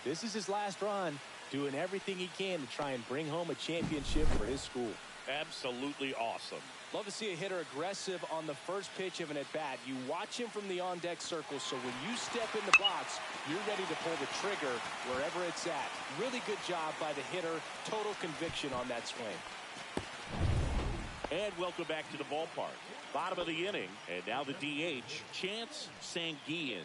This is his last run, doing everything he can to try and bring home a championship for his school. Absolutely awesome. Love to see a hitter aggressive on the first pitch of an at-bat. You watch him from the on-deck circle, so when you step in the box, you're ready to pull the trigger wherever it's at. Really good job by the hitter. Total conviction on that swing. And welcome back to the ballpark. Bottom of the inning, and now the DH, Chance Sanguillen.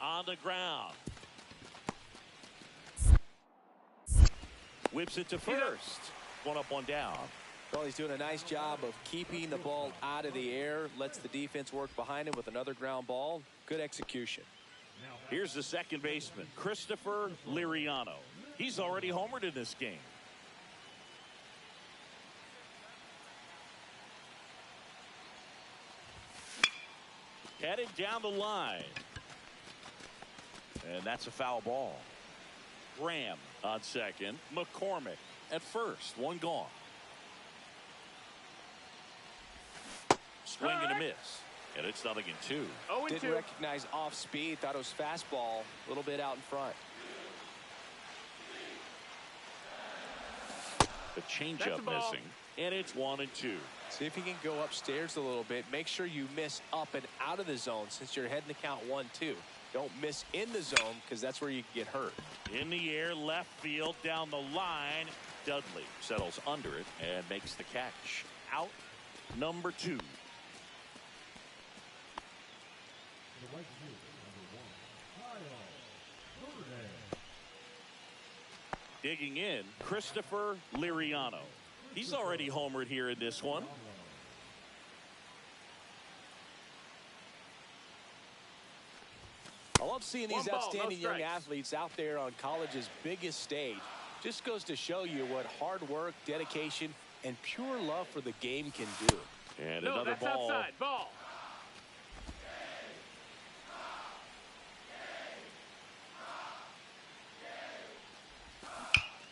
On the ground. Whips it to first. One up, one down. Well, he's doing a nice job of keeping the ball out of the air. Lets the defense work behind him with another ground ball. Good execution. Here's the second baseman, Christopher Liriano. He's already homered in this game. Headed down the line. And that's a foul ball. Graham on second. McCormick at first. One gone. Swing and a miss. And it's 0-2. Didn't recognize off speed. Thought it was fastball. A little bit out in front. The changeup missing. And it's 1-2. See if you can go upstairs a little bit. Make sure you miss up and out of the zone since you're heading to count 1-2. Don't miss in the zone because that's where you can get hurt. In the air, left field, down the line. Dudley settles under it and makes the catch. Out number 2. Digging in, Christopher Liriano. He's already homered here in this one. I love seeing these outstanding young athletes out there on college's biggest stage. Just goes to show you what hard work, dedication, and pure love for the game can do. And another ball. Outside. Ball.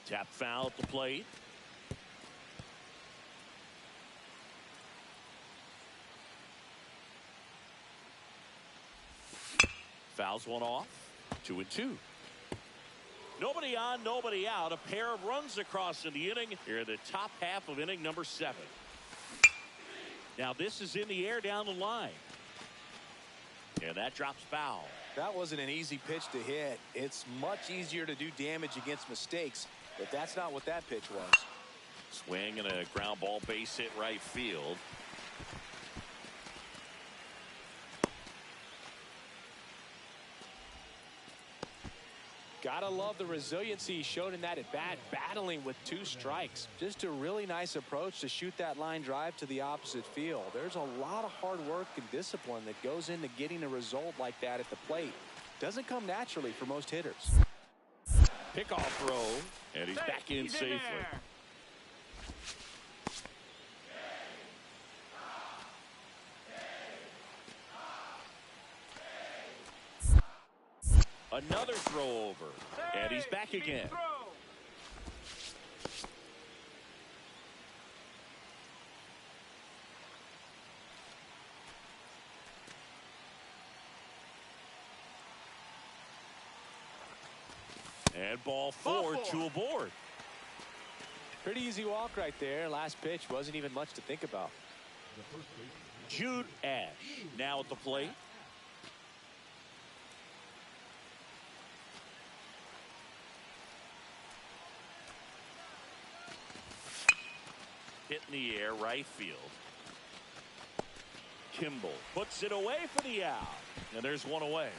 Tap foul at the plate. Fouls one off. 2-2. Nobody on, nobody out. A pair of runs across in the inning. Here in the top half of inning number 7. Now this is in the air down the line. And that drops foul. That wasn't an easy pitch to hit. It's much easier to do damage against mistakes, but that's not what that pitch was. Swing and a ground ball, base hit right field. Gotta love the resiliency he showed in that at bat, battling with 2 strikes. Just a really nice approach to shoot that line drive to the opposite field. There's a lot of hard work and discipline that goes into getting a result like that at the plate. Doesn't come naturally for most hitters. Pickoff throw, and he's back in safely. Another throw over, and he's back again. And ball 4, 2 aboard. Pretty easy walk right there. Last pitch wasn't even much to think about. Jude Ash now at the plate. Hit in the air, right field. Kimball puts it away for the out. And there's one away.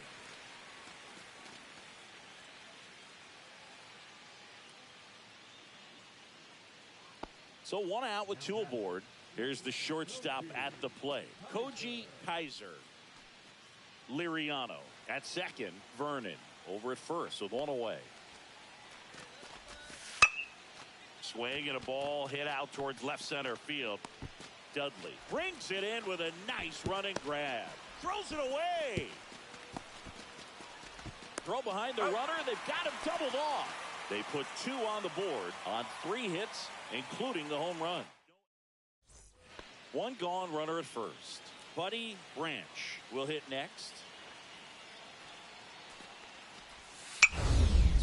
So 1 out with 2 aboard. Here's the shortstop at the plate. Koji Kaiser. Liriano at second. Vernon over at first with 1 away. Swing and a ball hit out towards left center field. Dudley brings it in with a nice running grab. Throws it away. Throw behind the runner. They've got him doubled off. They put 2 on the board on 3 hits, including the home run. 1 gone, runner at first. Buddy Branch will hit next.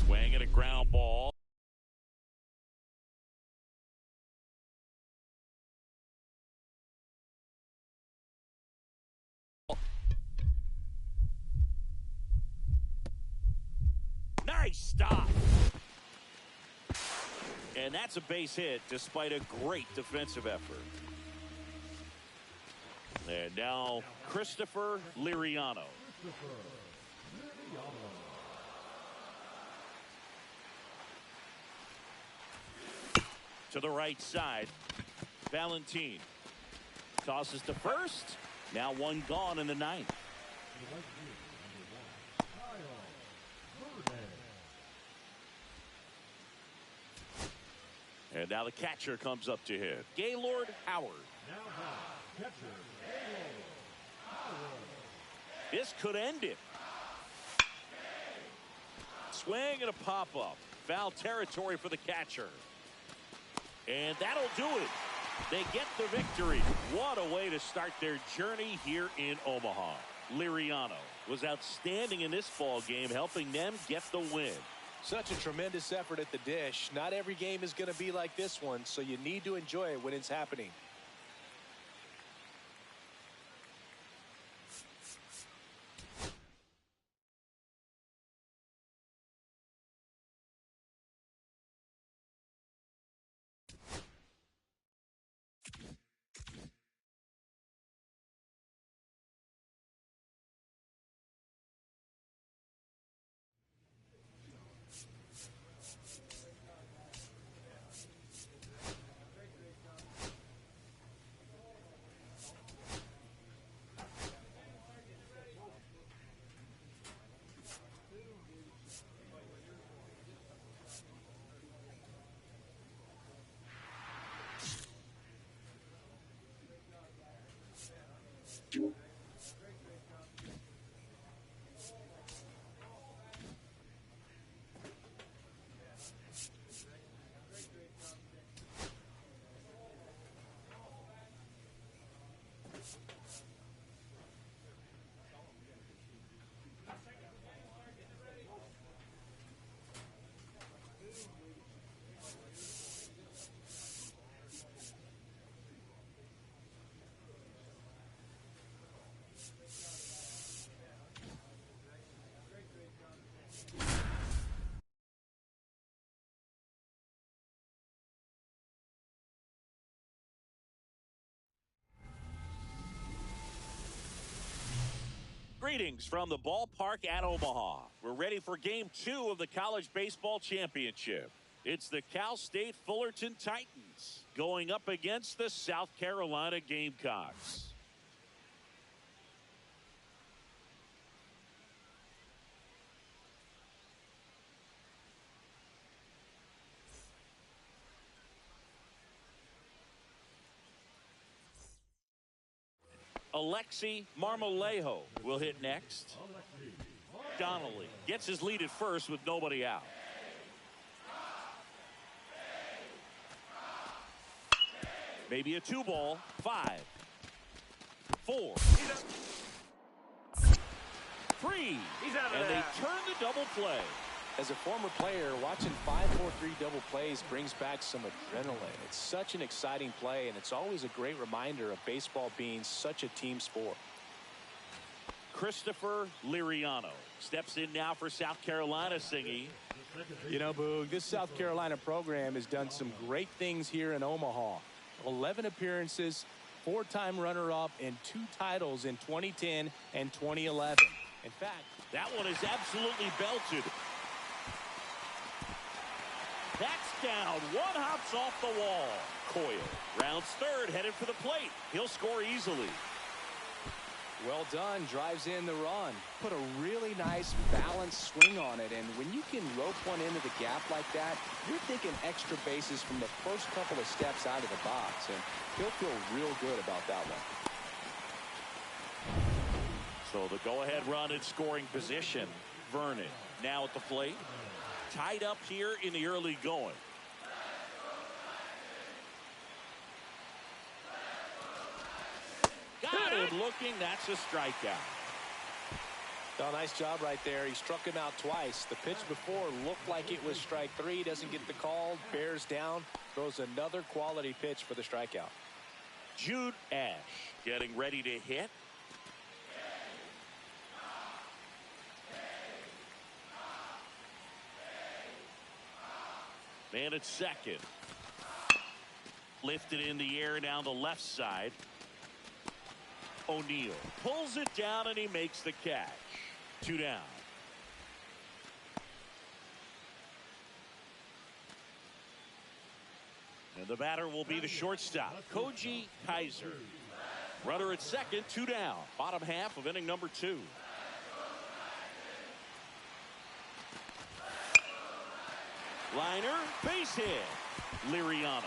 Swing and a ground ball. Nice stop. And that's a base hit despite a great defensive effort. And now Christopher Liriano. To the right side. Valentin tosses to first. Now one gone in the ninth. And now the catcher comes up to hit. Gaylord Howard. This could end it. Swing and a pop-up. Foul territory for the catcher. And that'll do it. They get the victory. What a way to start their journey here in Omaha. Liriano was outstanding in this ball game, helping them get the win. Such a tremendous effort at the dish. Not every game is going to be like this one, so you need to enjoy it when it's happening. Greetings from the ballpark at Omaha. We're ready for Game 2 of the College Baseball Championship. It's the Cal State Fullerton Titans going up against the South Carolina Gamecocks. Alexi Marmolejo will hit next. Donnelly gets his lead at first with nobody out. Maybe a 2-ball. 5, 4, 3. And they turn the double play. As a former player, watching 5-4-3 double plays brings back some adrenaline. It's such an exciting play, and it's always a great reminder of baseball being such a team sport. Christopher Liriano steps in now for South Carolina, Singy. You know, Boog, this South Carolina program has done some great things here in Omaha. 11 appearances, 4-time runner-up, and 2 titles in 2010 and 2011. In fact, that one is absolutely belted. That's down. One hops off the wall. Coyle rounds third, headed for the plate. He'll score easily. Well done. Drives in the run. Put a really nice balanced swing on it. And when you can rope one into the gap like that, you're thinking extra bases from the first couple of steps out of the box. And he'll feel real good about that one. So the go-ahead run in scoring position. Vernon now at the plate. Tied up here in the early going. Got it. him looking. That's a strikeout. Oh, nice job right there. He struck him out twice. The pitch before looked like it was strike 3. Doesn't get the call. Bears down. Throws another quality pitch for the strikeout. Jude Ash getting ready to hit. Man at second. Lifted in the air down the left side. O'Neill pulls it down and he makes the catch. 2 down. And the batter will be the shortstop, Koji Kaiser. Runner at second, 2 down. Bottom half of inning number 2. Liner, base hit. Liriano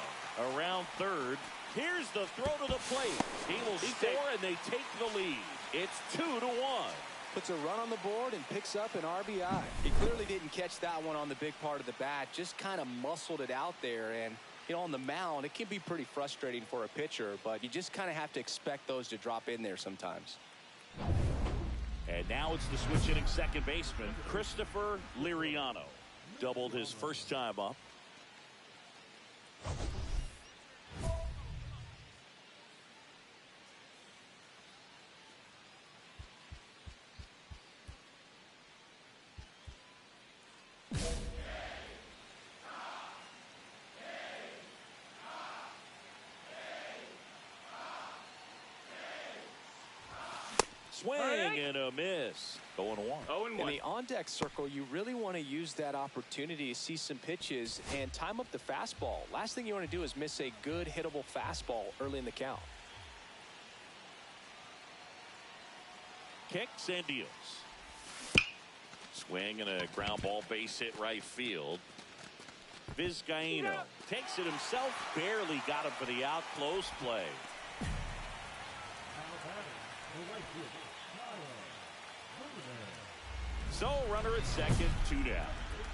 around third. Here's the throw to the plate. He will score and they take the lead. It's 2-1. Puts a run on the board and picks up an RBI. He clearly didn't catch that one on the big part of the bat. Just kind of muscled it out there. And, you know, on the mound, it can be pretty frustrating for a pitcher, but you just kind of have to expect those to drop in there sometimes. And now it's the switch hitting second baseman, Christopher Liriano. Doubled his first time up. Swing and a miss. Going 1. In the on-deck circle, you really want to use that opportunity to see some pitches and time up the fastball. Last thing you want to do is miss a good hittable fastball early in the count. Kicks and deals. Swing and a ground ball base hit right field. Vizcaino takes it himself. Barely got him for the out. Close play. So runner at second, 2 down.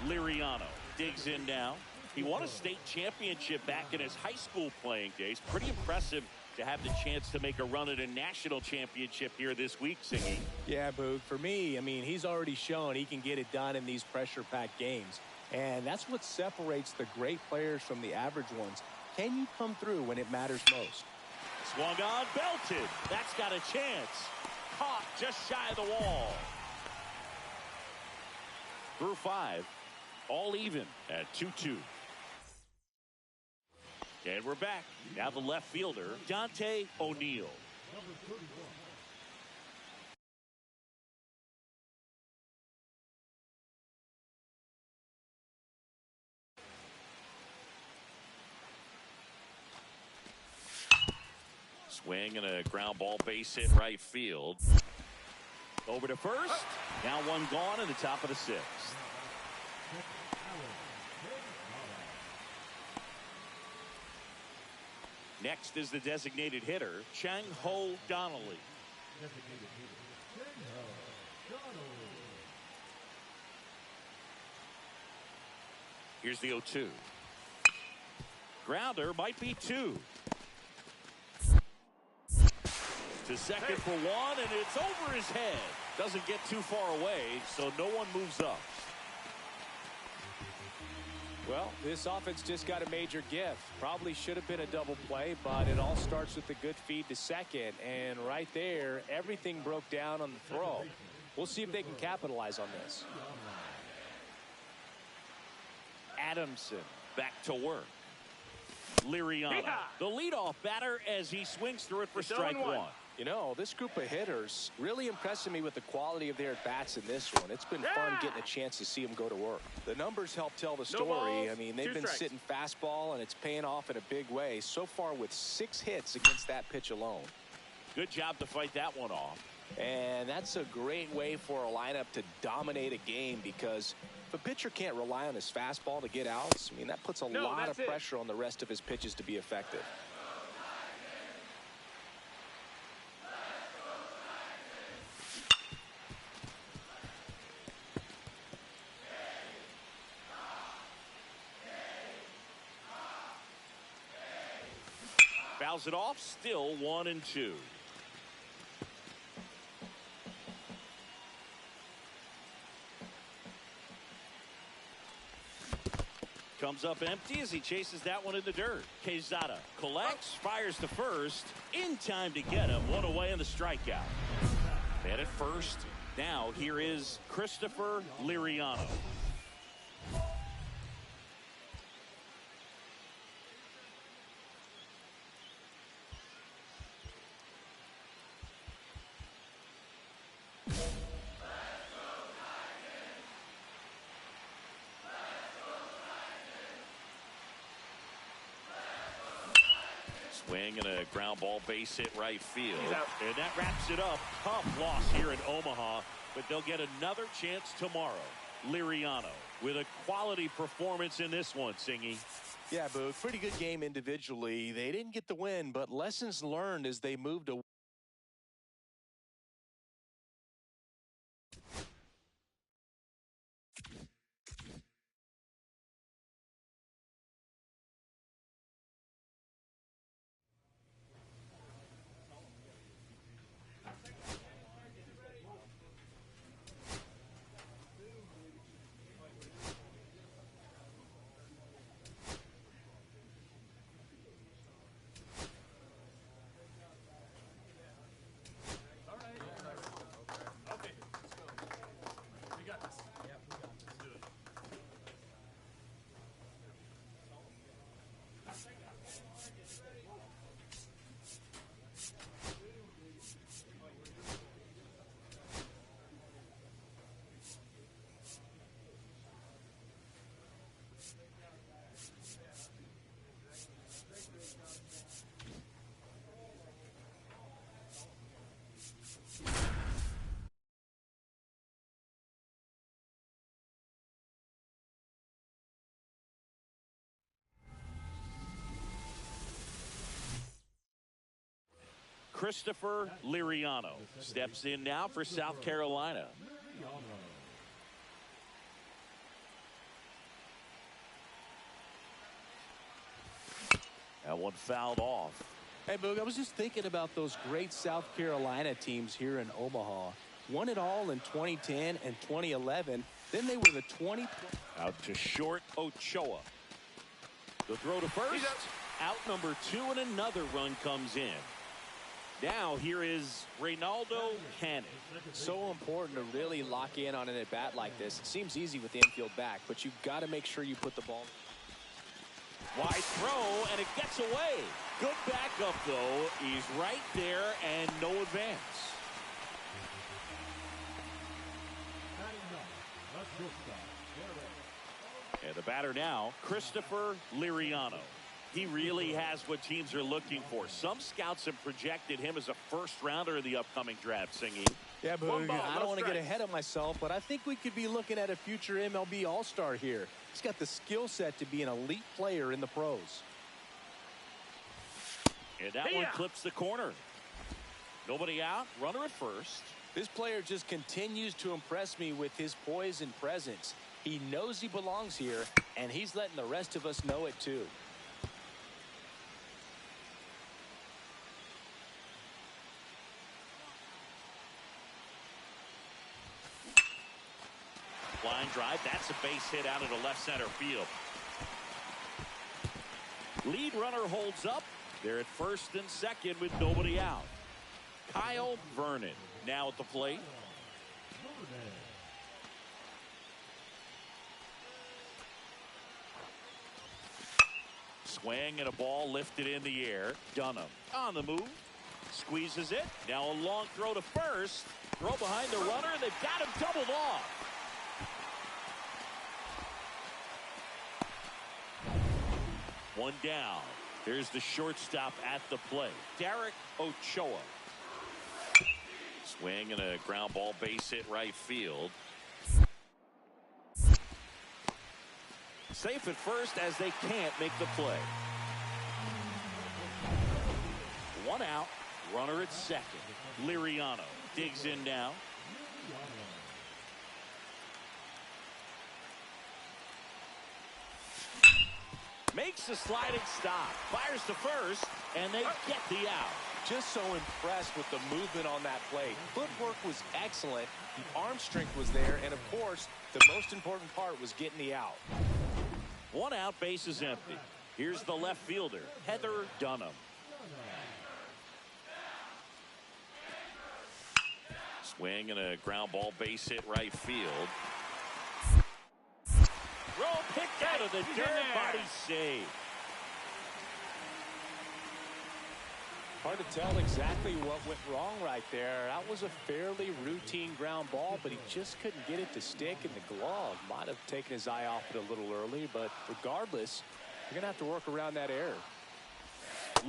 Liriano digs in now. He won a state championship back in his high school playing days. Pretty impressive to have the chance to make a run at a national championship here this week, Singy. Yeah, Boog. For me, I mean, he's already shown he can get it done in these pressure-packed games. And that's what separates the great players from the average ones. Can you come through when it matters most? Swung on, belted. That's got a chance. Caught just shy of the wall. Through 5, all even at 2-2. And we're back. Now the left fielder, Dante O'Neill. Swing and a ground ball base hit right field. Over to first. Now one gone in the top of the 6th. Next is the designated hitter, Chang-Ho Donnelly. Here's the 0-2. Grounder might be 2. To second for 1, and it's over his head. Doesn't get too far away, so no one moves up. Well, this offense just got a major gift. Probably should have been a double play, but it all starts with a good feed to second. And right there, everything broke down on the throw. We'll see if they can capitalize on this. Adamson back to work. Liriano, the leadoff batter, as he swings through it for strike 1. You know, this group of hitters really impressing me with the quality of their at-bats in this one. It's been fun getting a chance to see them go to work. The numbers help tell the story. I mean, they've been sitting fastball, and it's paying off in a big way. So far with 6 hits against that pitch alone. Good job to fight that one off. And that's a great way for a lineup to dominate a game, because if a pitcher can't rely on his fastball to get outs, I mean, that puts a lot of pressure on the rest of his pitches to be effective. Fouls it off, still 1-2. comes up empty as he chases that one in the dirt. Quezada collects, fires to first, in time to get him. One away in the strikeout. And at first, now here is Christopher Liriano. Swing and a ground ball base hit right field. And that wraps it up. Tough loss here in Omaha, but they'll get another chance tomorrow. Liriano with a quality performance in this one, Singy. Yeah, Boog, pretty good game individually. They didn't get the win, but lessons learned as they moved away. Christopher Liriano steps in now for South Carolina. That one fouled off. Hey, Boog, I was just thinking about those great South Carolina teams here in Omaha. Won it all in 2010 and 2011. Then they were the 20. Out to short, Ochoa. The throw to first. Out number 2, and another run comes in. Now here is Reynaldo Cannon. So important to really lock in on an at-bat like this. It seems easy with the infield back, but you've got to make sure you put the ball. Wide throw, and it gets away. Good backup, though. He's right there, and no advance. And the batter now, Christopher Liriano. He really has what teams are looking for. Some scouts have projected him as a first-rounder in the upcoming draft, Singy. Yeah, but I don't want to get ahead of myself, but I think we could be looking at a future MLB All-Star here. He's got the skill set to be an elite player in the pros. And that one clips the corner. Nobody out, runner at first. This player just continues to impress me with his poise and presence. He knows he belongs here, and he's letting the rest of us know it too. Line drive, that's a base hit out into left center field. Lead runner holds up. They're at first and second with nobody out. Kyle Vernon now at the plate. Swing and a ball lifted in the air. Dunham on the move. Squeezes it. Now a long throw to first. Throw behind the runner, and they've got him doubled off. One down. Here's the shortstop at the plate, Derek Ochoa. Swing and a ground ball base hit right field. Safe at first as they can't make the play. One out, runner at second. Liriano digs in now. Makes a sliding stop, fires to first, and they get the out. Just so impressed with the movement on that play. Footwork was excellent, the arm strength was there, and of course, the most important part was getting the out. One out, base is empty. Here's the left fielder, Heather Dunham. Swing and a ground ball, base hit right field. Throw picked out of the dirt, body save. Hard to tell exactly what went wrong right there. That was a fairly routine ground ball, but he just couldn't get it to stick, and the glove might have taken his eye off it a little early, but regardless, you're going to have to work around that error.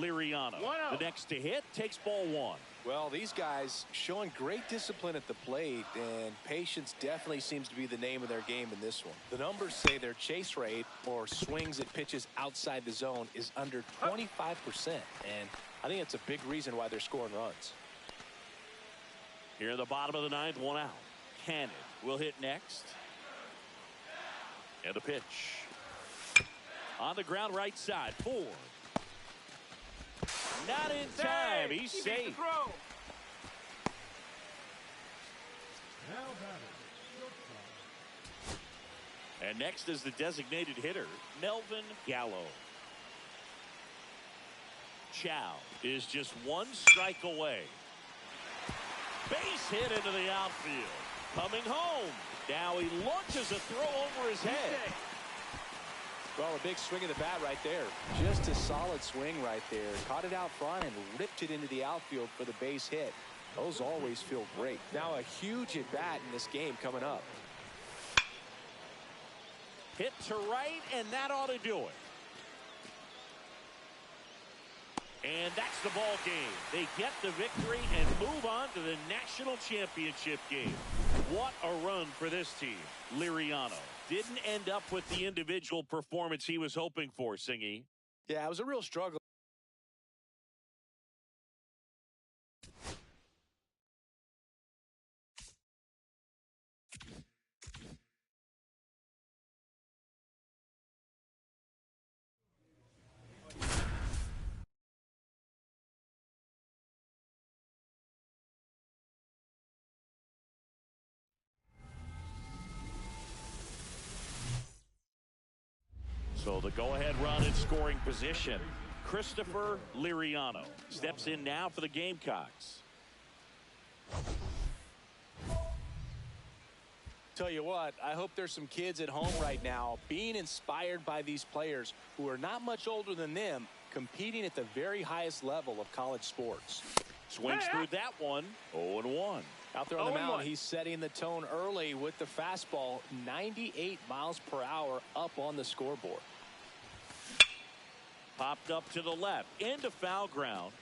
Liriano, the next to hit, takes ball one. Well, these guys showing great discipline at the plate, and patience definitely seems to be the name of their game in this one. The numbers say their chase rate, or swings at pitches outside the zone, is under 25%, and I think it's a big reason why they're scoring runs. Here in the bottom of the ninth, one out. Cannon will hit next. And the pitch. On the ground, right side, 4. Not in time. He's safe. And next is the designated hitter, Melvin Gallo. Chow is just one strike away. Base hit into the outfield. Coming home. Now he launches a throw over his head. Well, a big swing of the bat right there. Just a solid swing right there. Caught it out front and ripped it into the outfield for the base hit. Those always feel great. Now a huge at bat in this game coming up. Hit to right, and that ought to do it. And that's the ball game. They get the victory and move on to the national championship game. What a run for this team. Liriano didn't end up with the individual performance he was hoping for, Singy. Yeah, it was a real struggle. So the go-ahead run in scoring position. Christopher Liriano steps in now for the Gamecocks. Tell you what, I hope there's some kids at home right now being inspired by these players who are not much older than them, competing at the very highest level of college sports. Swings through that one. 0-1. Out there on the mound, he's setting the tone early with the fastball, 98 miles per hour up on the scoreboard. Popped up to the left, into foul ground.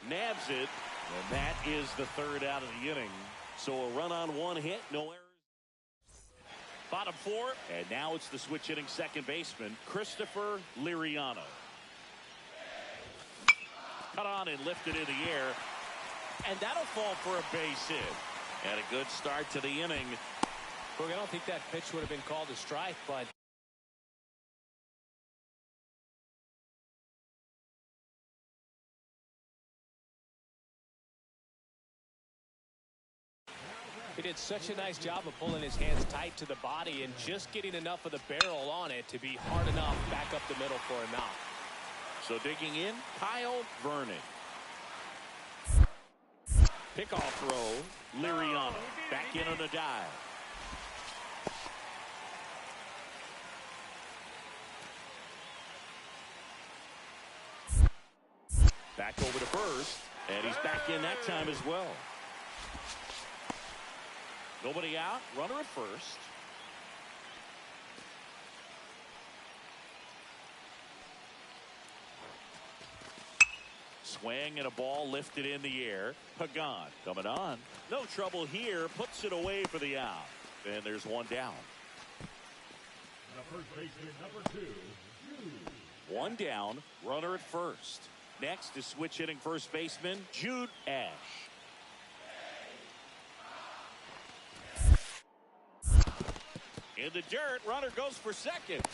Nabs it, and that is the third out of the inning. So a run on one hit, no errors. Bottom 4, and now it's the switch hitting second baseman, Christopher Liriano. Cut on and lifted in the air, and that'll fall for a base hit. And a good start to the inning. Look, I don't think that pitch would have been called a strike, but he did such a nice job of pulling his hands tight to the body and just getting enough of the barrel on it to be hard enough back up the middle for him out. So digging in, Kyle Vernon. Pickoff throw, Liriano back in on a dive. Back over to first, and he's back in that time as well. Nobody out, runner at first. Swing and a ball lifted in the air. Pagan coming on. No trouble here. Puts it away for the out. And there's one down. The first baseman, number 2, Jude. One down. Runner at first. Next is switch hitting first baseman Jude Ash. In the dirt. Runner goes for second.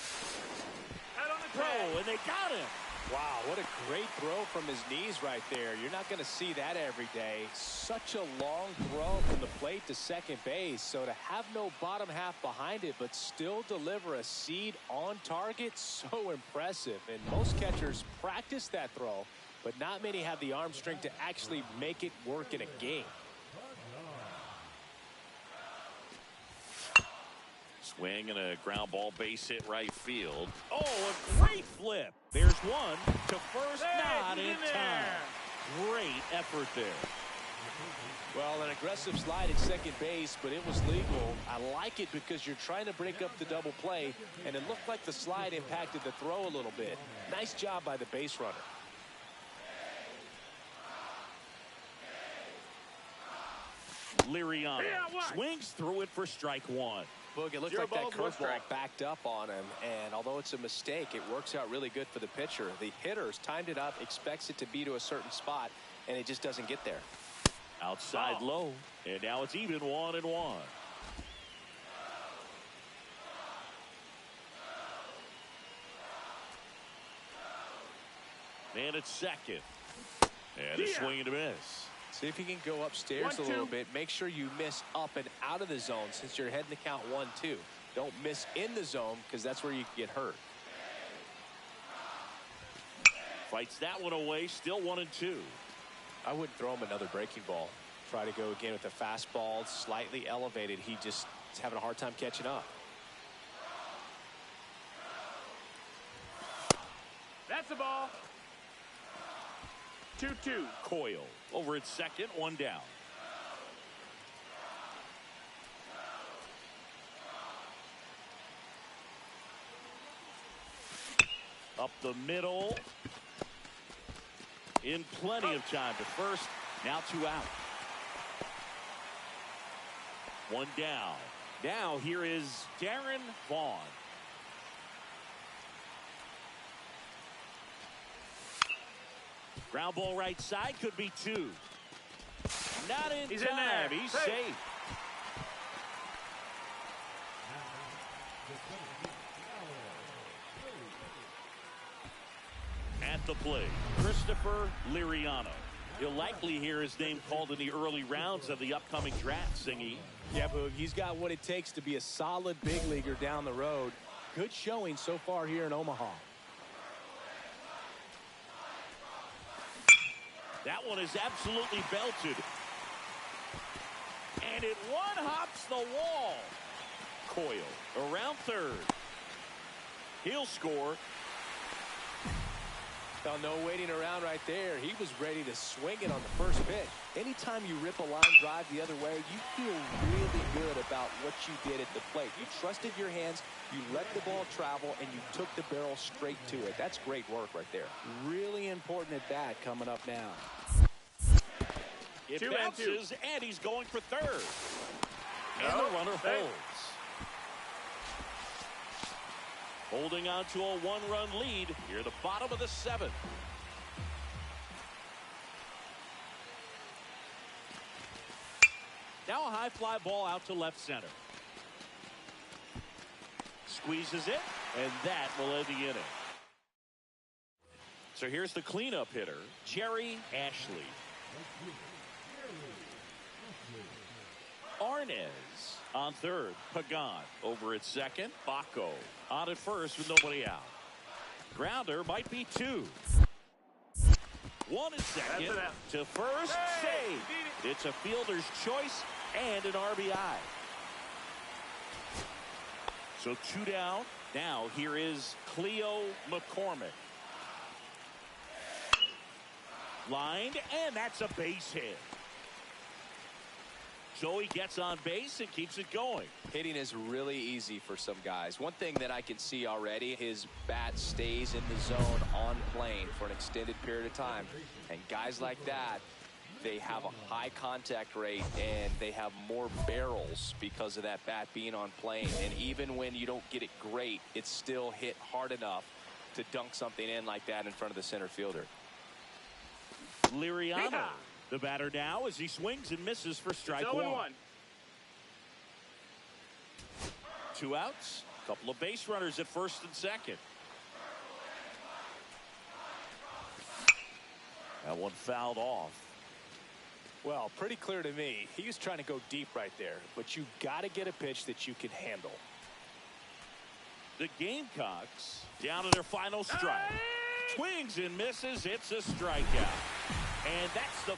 Out on the Throw, and they got him. Wow, what a great throw from his knees right there. You're not going to see that every day. Such a long throw from the plate to second base. So to have no bottom half behind it, but still deliver a seed on target, so impressive. And most catchers practice that throw, but not many have the arm strength to actually make it work in a game. Swing and a ground ball, base hit right field. Oh, a great flip. There's one to first, not in time. Great effort there. Well, an aggressive slide at second base, but it was legal. I like it because you're trying to break up the double play, and it looked like the slide impacted the throw a little bit. Nice job by the base runner. Liriano swings through it for strike one. Boog, it looked like that curveball backed up on him, and although it's a mistake, it works out really good for the pitcher. The hitter's timed it up, expects it to be to a certain spot, and it just doesn't get there. Outside low, and now it's even 1-1. And it's second. And a swing and a miss. See if you can go upstairs a little bit. Make sure you miss up and out of the zone since you're heading to count 1-2. Don't miss in the zone because that's where you can get hurt. Fights that one away. Still 1-2. I wouldn't throw him another breaking ball. Try to go again with a fastball slightly elevated. He just is having a hard time catching up. That's the ball. 2-2. Coyle over at second, one down. Up the middle. In plenty of time to first. Now 2 out. One down. Now here is Darren Vaughn. Ground ball right side, could be 2. Not in He's time. In He's safe. At the plate, Christopher Liriano. You'll likely hear his name called in the early rounds of the upcoming draft, Singy. Yeah, Boog, he's got what it takes to be a solid big leaguer down the road. Good showing so far here in Omaha. That one is absolutely belted. And it one-hops the wall. Coyle around third. He'll score. Now, no waiting around right there. He was ready to swing it on the first pitch. Anytime you rip a line drive the other way, you feel really good about what you did at the plate. You trusted your hands, you let the ball travel, and you took the barrel straight to it. That's great work right there. Really important at bat coming up now. It bounces, and he's going for third. And the runner holds. Holding on to a 1-run lead here at the bottom of the 7th. Now a high fly ball out to left center. Squeezes it, and that will end the inning. So here's the cleanup hitter, Jerry Ashley. Arnez on third. Pagan over at second. Baco on at first with nobody out. Grounder might be 2. 1 at second to first. Save. It's a fielder's choice and an RBI. So 2 down. Now here is Cleo McCormick. Lined, and that's a base hit. Joey gets on base and keeps it going. Hitting is really easy for some guys. One thing that I can see already, his bat stays in the zone on plane for an extended period of time. And guys like that, they have a high contact rate and they have more barrels because of that bat being on plane. And even when you don't get it great, it's still hit hard enough to dunk something in like that in front of the center fielder. Liriano, the batter now as he swings and misses for strike 1. 2 outs, a couple of base runners at first and second. That one fouled off. Well, pretty clear to me. He was trying to go deep right there, but you got to get a pitch that you can handle. The Gamecocks down to their final strike. Swings and misses. It's a strikeout. And that's the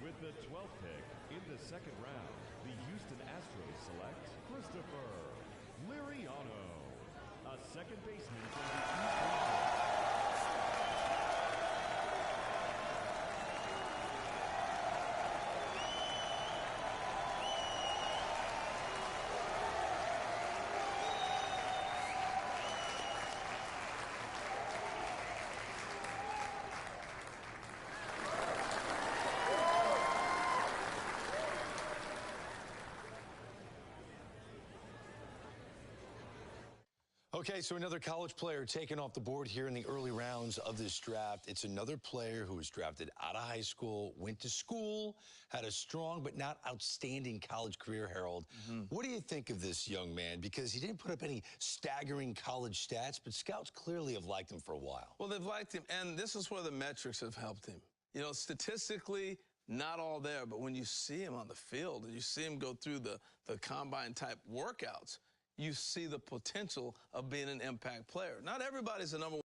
With the 12th pick in the second round, the Houston Astros select Christopher Liriano, a second baseman from the East Coast. Okay, so another college player taken off the board here in the early rounds of this draft. It's another player who was drafted out of high school, went to school, had a strong but not outstanding college career, Harold. What do you think of this young man? Because he didn't put up any staggering college stats, but scouts clearly have liked him for a while. Well, they've liked him, and this is where the metrics have helped him. You know, statistically, not all there, but when you see him on the field and you see him go through the combine-type workouts, you see the potential of being an impact player. Not everybody's a number one.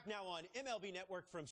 Back now on MLB Network from...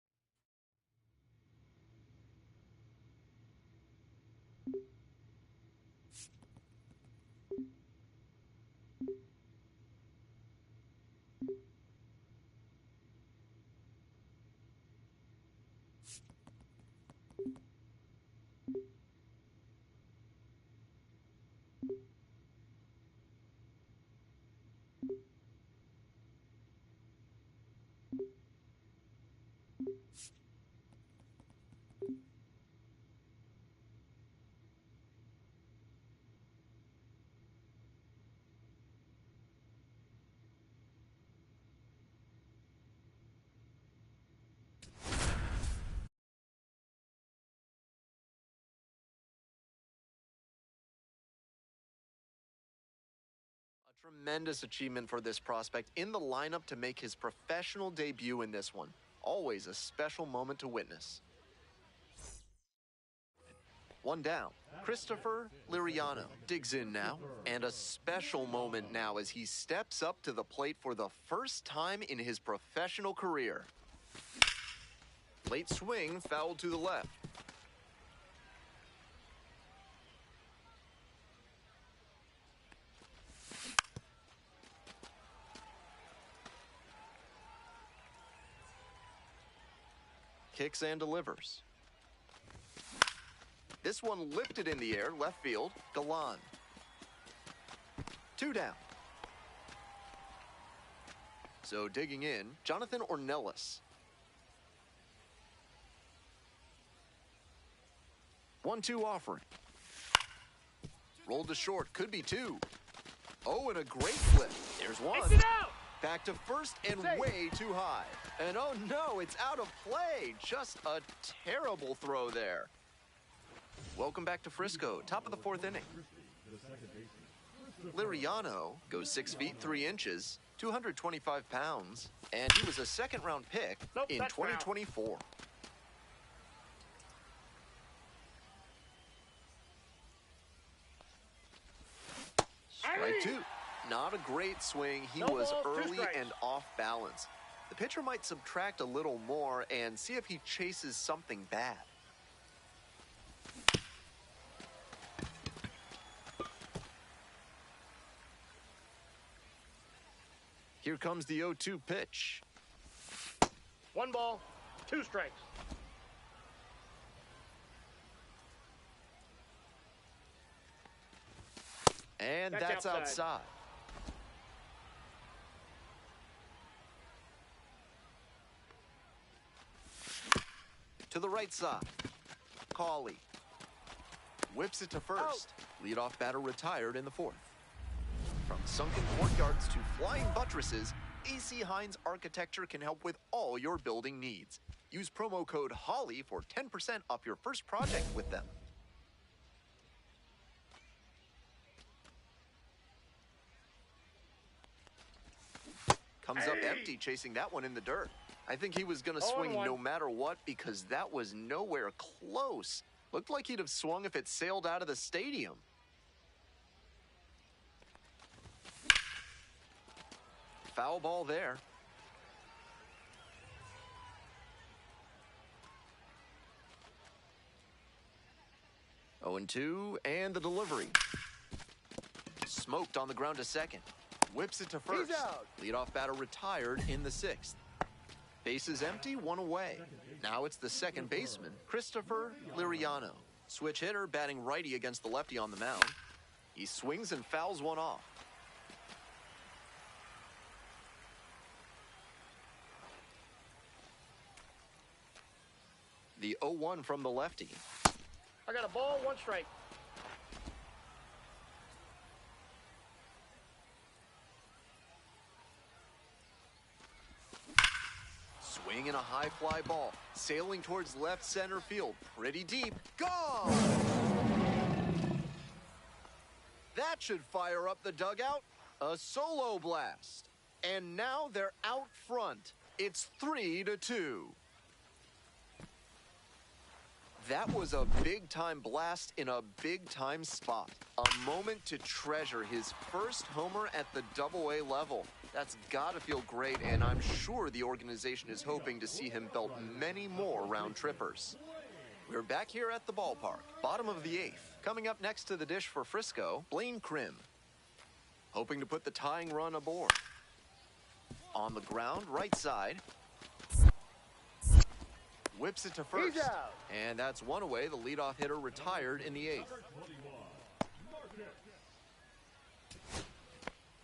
Tremendous achievement for this prospect in the lineup to make his professional debut in this one. Always a special moment to witness. One down. Christopher Liriano digs in now, and a special moment now as he steps up to the plate for the first time in his professional career. Late swing, fouled to the left. Kicks and delivers. This one lifted in the air, left field, Galan. 2 down. So digging in, Jonathan Ornelas. 1-2 offering. Rolled to short, could be 2. Oh, and a great flip. There's 1. Back to first and way too high. And oh no, it's out of play. Just a terrible throw there. Welcome back to Frisco, top of the 4th inning. Liriano goes 6 feet 3 inches, 225 pounds, and he was a second-round pick in 2024. Strike 2. Not a great swing. He was early and off balance. The pitcher might subtract a little more and see if he chases something bad. Here comes the 0-2 pitch. 1 ball, 2 strikes. And that's outside. To the right side. Cawley whips it to first. Leadoff batter retired in the 4th. From sunken courtyards to flying buttresses, AC Hines Architecture can help with all your building needs. Use promo code HOLLY for 10% off your first project with them. Comes up empty, chasing that one in the dirt. I think he was going to swing no matter what because that was nowhere close. Looked like he'd have swung if it sailed out of the stadium. Foul ball there. 0-2, and the delivery. Smoked on the ground to second. Whips it to first. Leadoff batter retired in the 6th. Bases empty, 1 away. Now it's the second baseman, Christopher Liriano. Switch hitter batting righty against the lefty on the mound. He swings and fouls one off. The 0-1 from the lefty. I got a ball, 1 strike. Swing and a high fly ball. Sailing towards left center field. Pretty deep. Gone! That should fire up the dugout. A solo blast. And now they're out front. It's 3-2. That was a big-time blast in a big-time spot. A moment to treasure his first homer at the Double-A level. That's got to feel great, and I'm sure the organization is hoping to see him belt many more round-trippers. We're back here at the ballpark, bottom of the 8th. Coming up next to the dish for Frisco, Blaine Krim, hoping to put the tying run aboard. On the ground, right side. Whips it to first. He's out. And that's one away. The leadoff hitter retired in the 8th.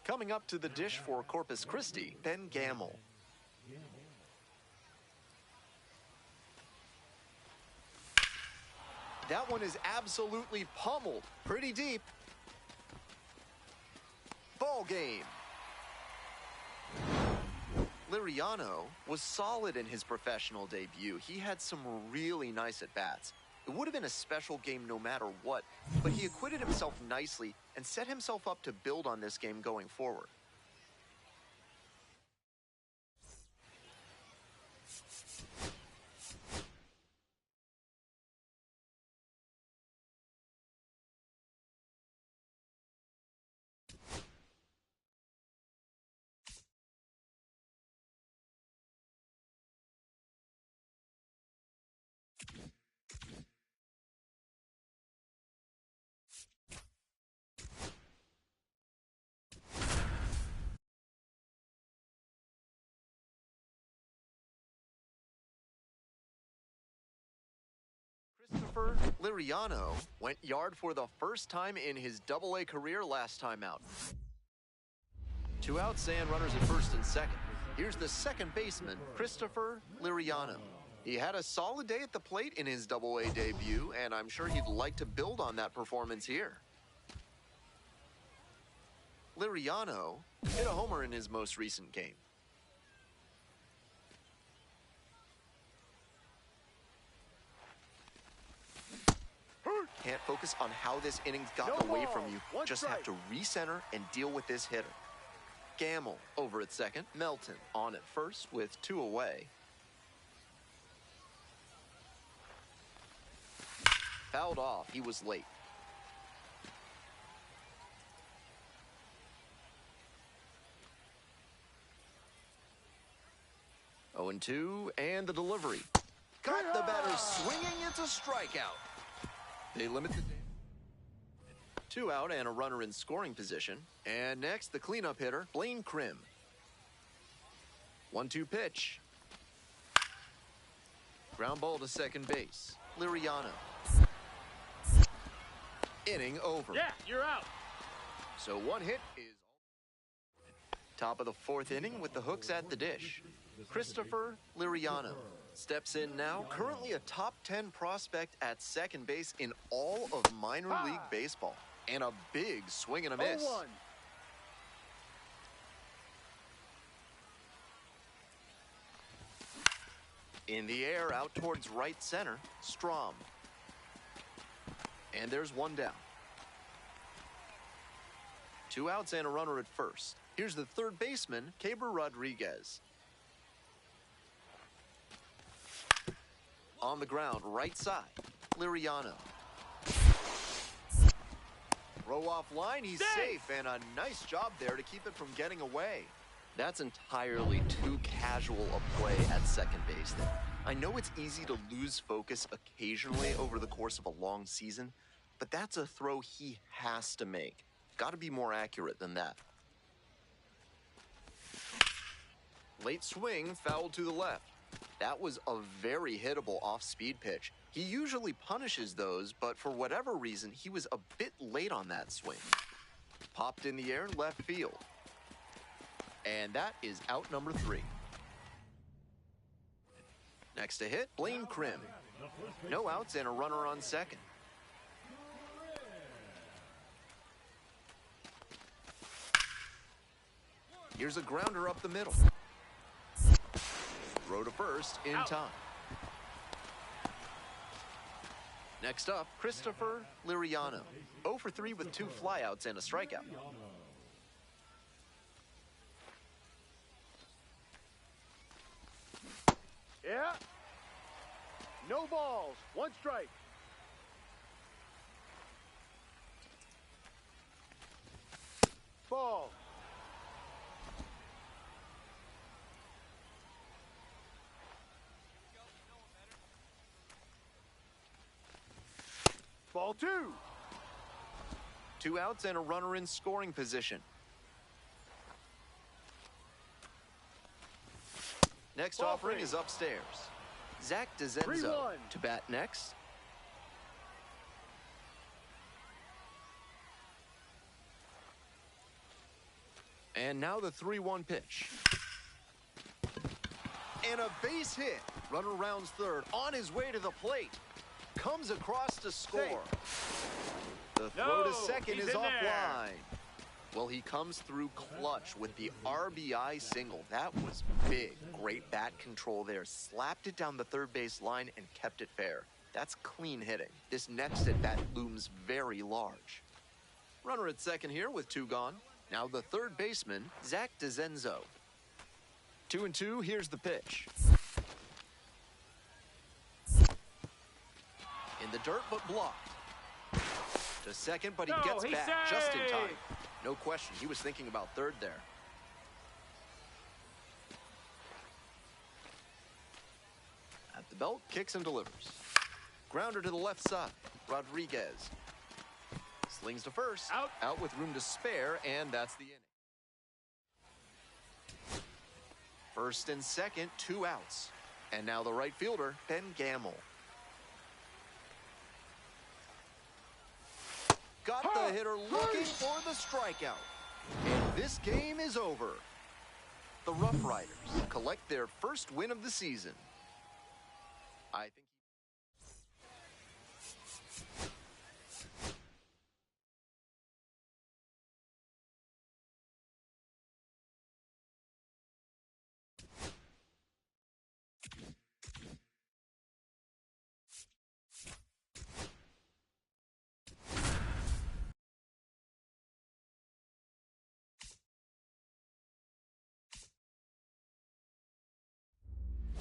Coming up to the dish for Corpus Christi, Ben Gamble. That one is absolutely pummeled. Pretty deep. Ball game. Liriano was solid in his professional debut. He had some really nice at-bats. It would have been a special game no matter what, but he acquitted himself nicely and set himself up to build on this game going forward. Christopher Liriano went yard for the first time in his Double-A career last time out. 2 outs and runners at first and second. Here's the second baseman, Christopher Liriano. He had a solid day at the plate in his Double-A debut, and I'm sure he'd like to build on that performance here. Liriano hit a homer in his most recent game. Can't focus on how this inning's gotten away from you. Just have to recenter and deal with this hitter. Gamble over at second. Melton on at first with 2 away. Fouled off. He was late. Oh, 0-2, and the delivery. Got the batter swinging. It's a strikeout. They limit the 2 out and a runner in scoring position. And next, the cleanup hitter, Blaine Krim. 1-2 pitch. Ground ball to second base. Liriano. Inning over. Yeah, you're out. So 1 hit is top of the 4th inning with the hooks at the dish. Christopher Liriano steps in now, currently a top 10 prospect at second base in all of minor league baseball. And a big swing and a miss. 0-1. In the air, out towards right center, Strom. And there's 1 down. 2 outs and a runner at first. Here's the third baseman, Keber Rodriguez. On the ground, right side, Liriano. Throw off line, he's safe, and a nice job there to keep it from getting away. That's entirely too casual a play at second base there. I know it's easy to lose focus occasionally over the course of a long season, but that's a throw he has to make. Got to be more accurate than that. Late swing, fouled to the left. That was a very hittable off-speed pitch. He usually punishes those, but for whatever reason, he was a bit late on that swing. Popped in the air, left field. And that is out number 3. Next to hit, Blaine Krim. No outs and a runner on second. Here's a grounder up the middle. Throw to first in time. Next up, Christopher Liriano. 0 for 3 with 2 flyouts and a strikeout. Yeah. No balls. One strike. Ball. Ball 2. 2 outs and a runner in scoring position. Next Ball offering 3. is upstairs. Zach DeZenzo 3-1. to bat next. And now the 3-1 pitch. And a base hit. Runner rounds third, on his way to the plate. Comes across to score. The throw to second is offline. Well, he comes through clutch with the RBI single. That was big. Great bat control there. Slapped it down the third base line and kept it fair. That's clean hitting. This next at bat looms very large. Runner at second here with 2 gone. Now the third baseman, Zach DeZenzo. 2-2, here's the pitch. In the dirt, but blocked. To second, but he gets back just in time. No question, he was thinking about third there. At the belt, kicks and delivers. Grounder to the left side. Rodriguez slings to first. Out with room to spare, and that's the inning. First and second, 2 outs. And now the right fielder, Ben Gamble. Got the hitter looking for the strikeout. And this game is over. The Rough Riders collect their first win of the season. I think.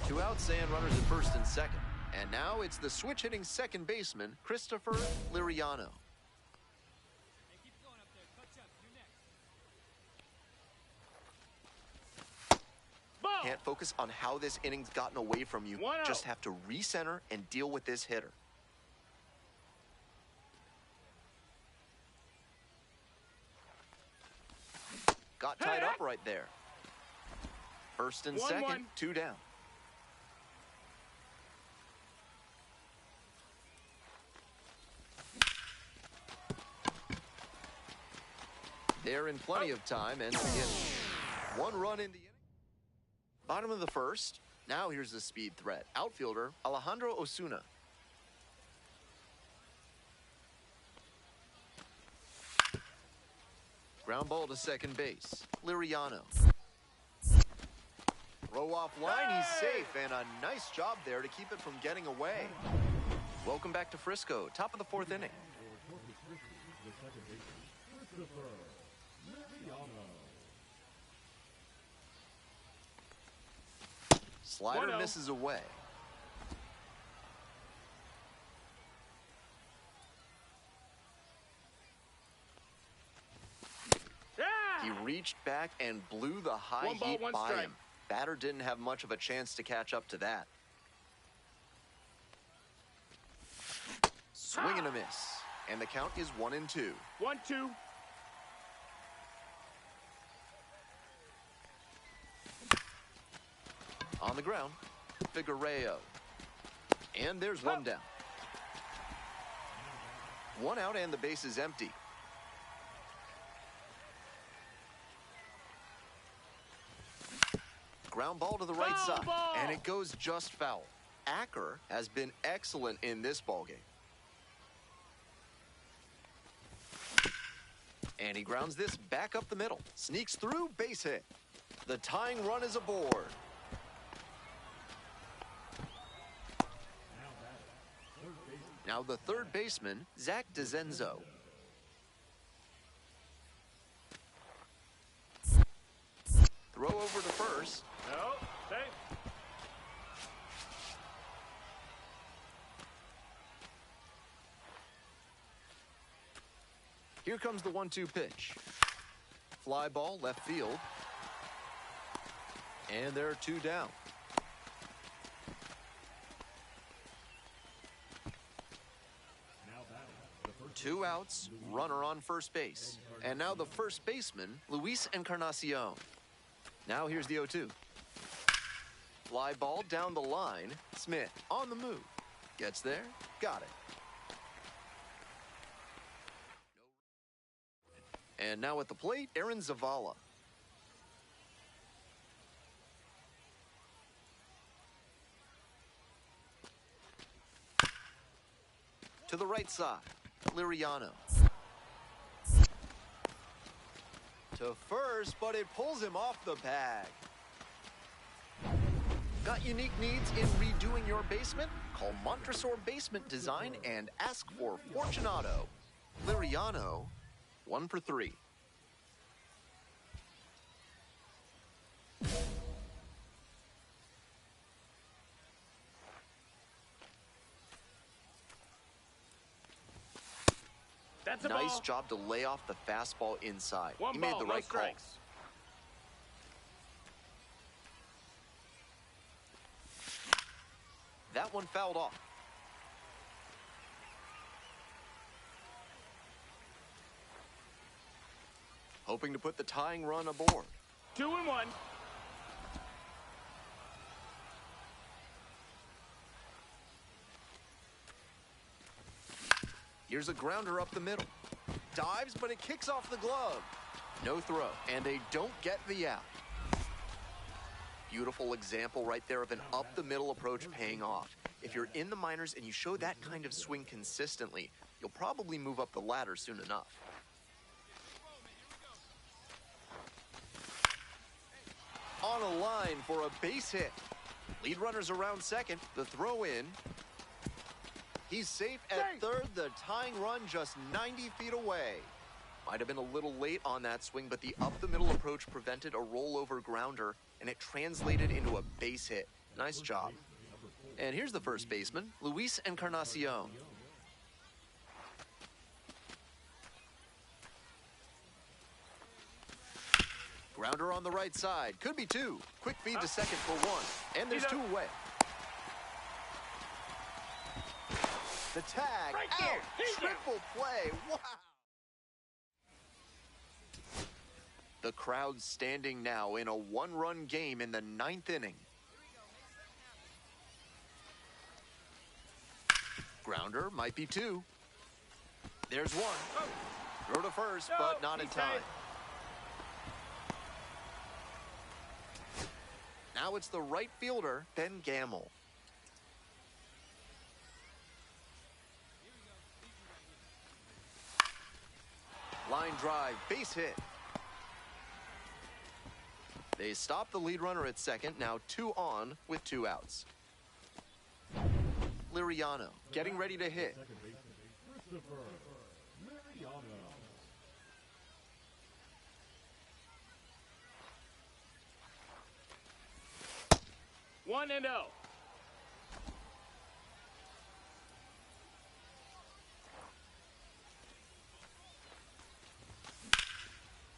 Two outs and runners at first and second. And now it's the switch-hitting second baseman, Christopher Liriano. Can't focus on how this inning's gotten away from you. Just have to recenter and deal with this hitter. Got tied up right there. First and second, 2 down. They're in plenty of time and begin. 1 run in the inning. Bottom of the first. Now here's the speed threat. Outfielder Alejandro Osuna. Ground ball to second base. Liriano. Throw off line, he's safe, and a nice job there to keep it from getting away. Welcome back to Frisco, top of the 4th inning. Slider misses away. He reached back and blew the high heat by him. Batter didn't have much of a chance to catch up to that. Swing and a miss. And the count is 1-2. 1-2. On the ground, Figueroa. And there's 1 down. 1 out and the base is empty. Ground ball to the right side, and it goes just foul. Acker has been excellent in this ballgame. And he grounds this back up the middle. Sneaks through, base hit. The tying run is aboard. Now the third baseman, Zach DeZenzo. Throw over to first. No, safe. Here comes the 1-2 pitch. Fly ball left field. And there are 2 down. Two outs, runner on first base. And now the first baseman, Luis Encarnacion. Now here's the 0-2. Fly ball down the line. Smith on the move. Gets there, got it. And now at the plate, Aaron Zavala. To the right side, Liriano. To first, but it pulls him off the bag. Got unique needs in redoing your basement? Call Montresor Basement Design and ask for Fortunato. Liriano, 1 for 3. That's a Nice ball. job to lay off the fastball inside. One He made ball, the no right call. strikes. That one fouled off. Hoping to put the tying run aboard. 2-1. Here's a grounder up the middle. Dives, but it kicks off the glove. No throw, and they don't get the out. Beautiful example right there of an up-the-middle approach paying off. If you're in the minors and you show that kind of swing consistently, you'll probably move up the ladder soon enough. On a line for a base hit. Lead runners around second. The throw in. He's safe at third. The tying run just 90 feet away. Might have been a little late on that swing, but the up-the-middle approach prevented a rollover grounder, and it translated into a base hit. Nice job. And here's the first baseman, Luis Encarnacion. Grounder on the right side. Could be 2. Quick feed to second for 1. And there's 2 away. The tag out. Triple play. Wow. The crowd standing now in a 1-run game in the 9th inning. Grounder might be 2. There's 1. Throw to first, but not in time. Now it's the right fielder, Ben Gamble. Line drive, base hit. They stop the lead runner at second, now 2 on with 2 outs. Liriano getting ready to hit. One and 0.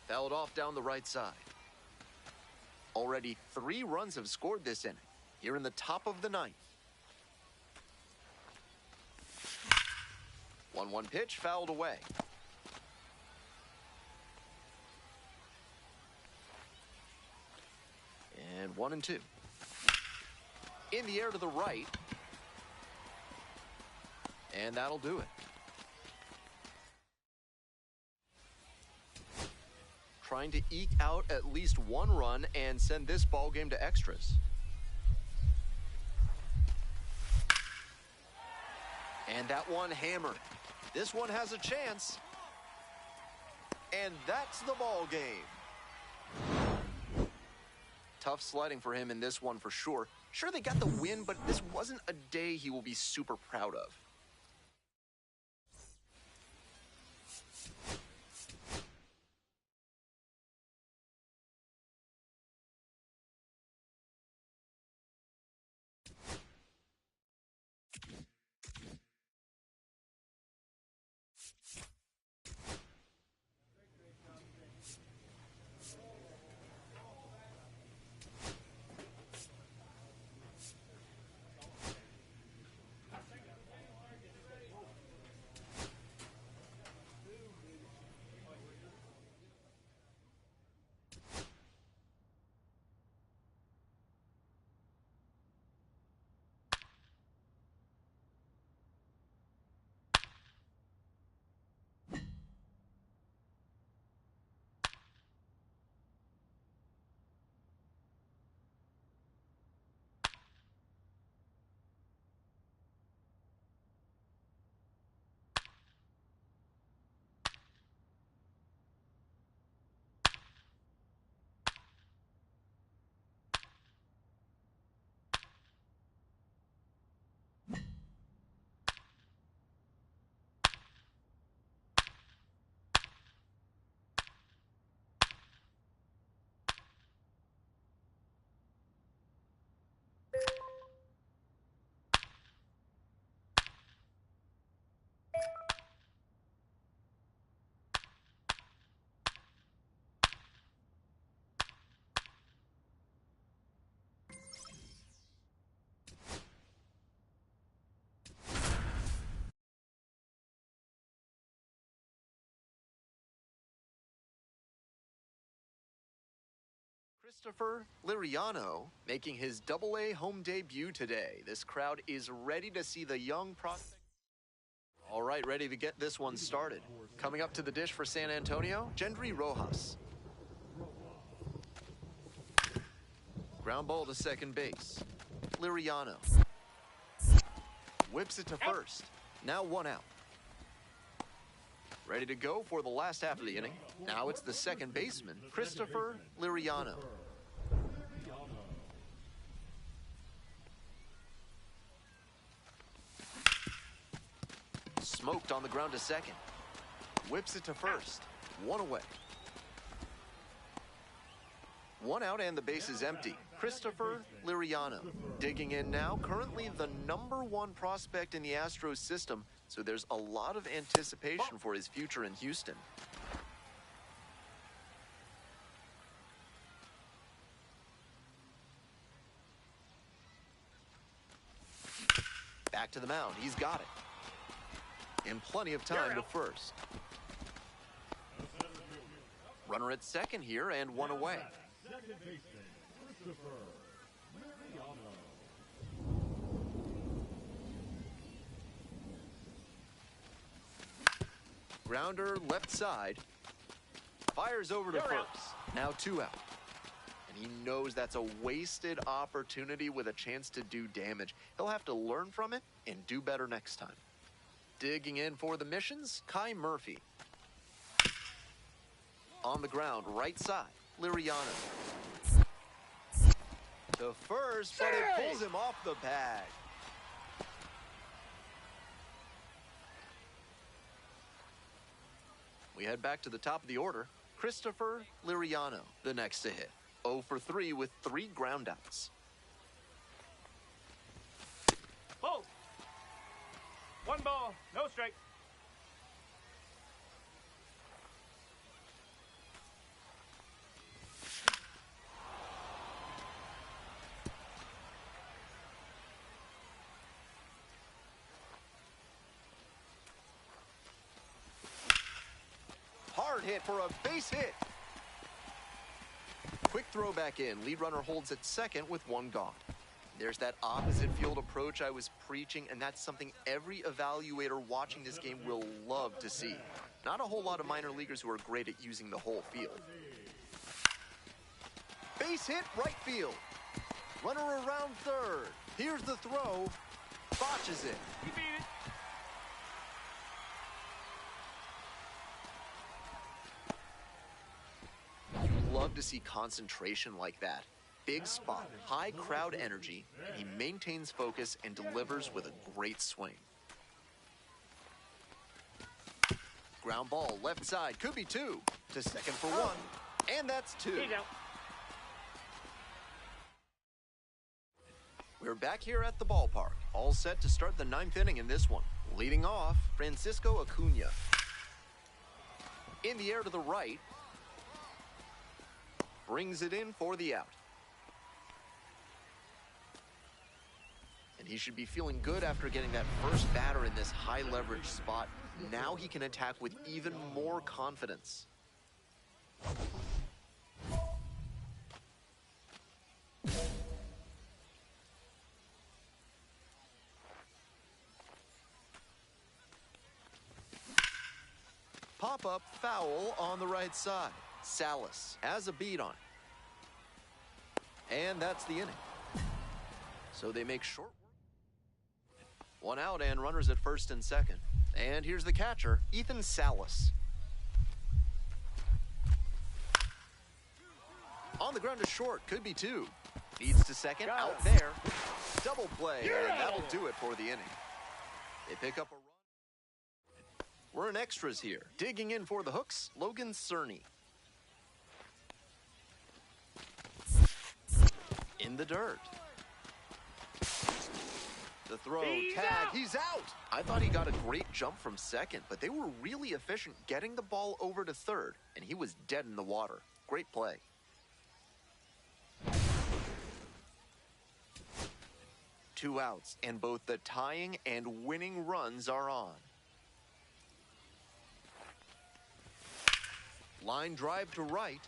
Fouled off down the right side. Already 3 runs have scored this inning. Here in the top of the 9th. 1-1 pitch fouled away. And 1-2. In the air to the right. And that'll do it. Trying to eke out at least 1 run and send this ball game to extras. And that one hammered. This one has a chance. And that's the ball game. Tough sledding for him in this one for sure. Sure, they got the win, but this wasn't a day he will be super proud of. Christopher Liriano making his Double-A home debut today. This crowd is ready to see the young prospect. All right, ready to get this one started. Coming up to the dish for San Antonio, Gendry Rojas. Ground ball to second base. Liriano whips it to first. Now one out. Ready to go for the last half of the inning. Now it's the second baseman, Christopher Liriano. Smoked on the ground to second. Whips it to first. One away. One out and the base is empty. Christopher Liriano digging in now, currently the #1 prospect in the Astros system, so there's a lot of anticipation for his future in Houston. Back to the mound, he's got it. In plenty of time to first. Runner at second here and one away. Second baseman, Christopher Liriano. Grounder left side. Fires over to first. Now two out. And he knows that's a wasted opportunity with a chance to do damage. He'll have to learn from it and do better next time. Digging in for the missions, Kai Murphy. On the ground, right side, Liriano. To first, but it pulls him off the bag. We head back to the top of the order. Christopher Liriano, the next to hit. 0 for 3 with 3 groundouts. Ball. 1 ball, no strike. Hard hit for a base hit. Quick throw back in. Lead runner holds at second with 1 gone. There's that opposite field approach I was preaching, and that's something every evaluator watching this game will love to see. Not a whole lot of minor leaguers who are great at using the whole field. Base hit right field. Runner around third. Here's the throw. Botches it. You beat it. Love to see concentration like that. Big spot, high crowd energy, and he maintains focus and delivers with a great swing. Ground ball, left side, could be 2. To second for 1, and that's 2. He's out. We're back here at the ballpark, all set to start the 9th inning in this one. Leading off, Francisco Acuna. In the air to the right. Brings it in for the out. And he should be feeling good after getting that first batter in this high leverage spot. Now he can attack with even more confidence. Pop-up foul on the right side. Salas has a beat on it. And that's the inning. So they make short work. 1 out and runners at first and second. And here's the catcher, Ethan Salas. On the ground to short, could be 2. Needs to second, out there. Double play, and that'll do it for the inning. They pick up a run. We're in extras here. Digging in for the hooks, Logan Cerny. In the dirt. The throw, tag, he's out! I thought he got a great jump from second, but they were really efficient getting the ball over to third, and he was dead in the water. Great play. Two outs, and both the tying and winning runs are on. Line drive to right.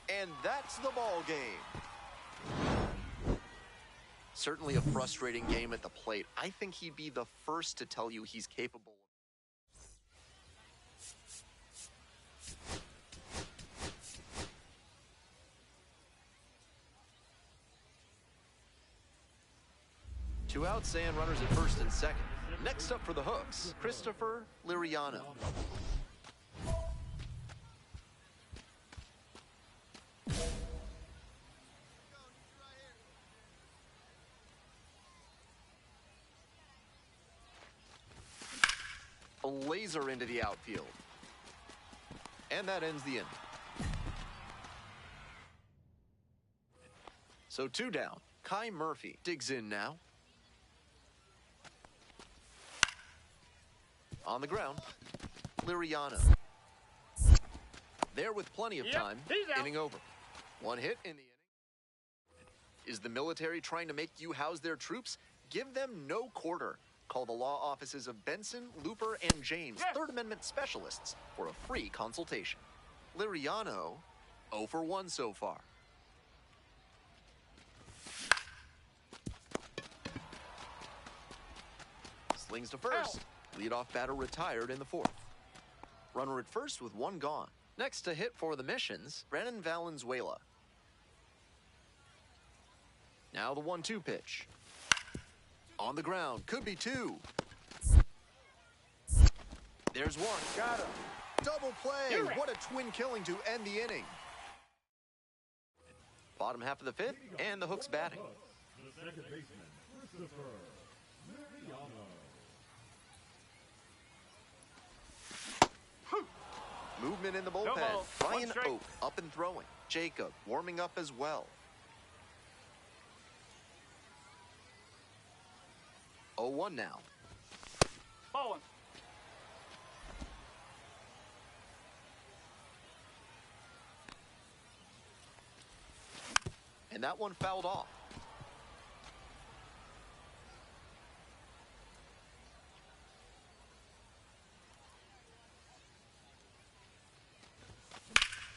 And that's the ball game. Certainly a frustrating game at the plate. I think he'd be the first to tell you he's capable. Two outs and runners at first and second. Next up for the Hooks, Christopher Liriano. A laser into the outfield. And that ends the inning. So 2 down. Kai Murphy digs in now. On the ground, Liriano. There with plenty of time, inning over. 1 hit in the inning. Is the military trying to make you house their troops? Give them no quarter. Call the law offices of Benson, Looper, and James, Third Amendment specialists, for a free consultation. Liriano, 0 for 1 so far. Slings to first. Leadoff batter retired in the 4th. Runner at first with 1 gone. Next to hit for the Missions, Brennan Valenzuela. Now the 1-2 pitch. On the ground, could be 2. There's 1. Got him. Double play. What a twin killing to end the inning. Bottom half of the 5th, and the Hooks batting. The second baseman, Christopher Liriano. Movement in the No bullpen. ball. Ryan 1 strike. Oak up and throwing. Jacob warming up as well. 0-1 now. Ball 1. And that one fouled off.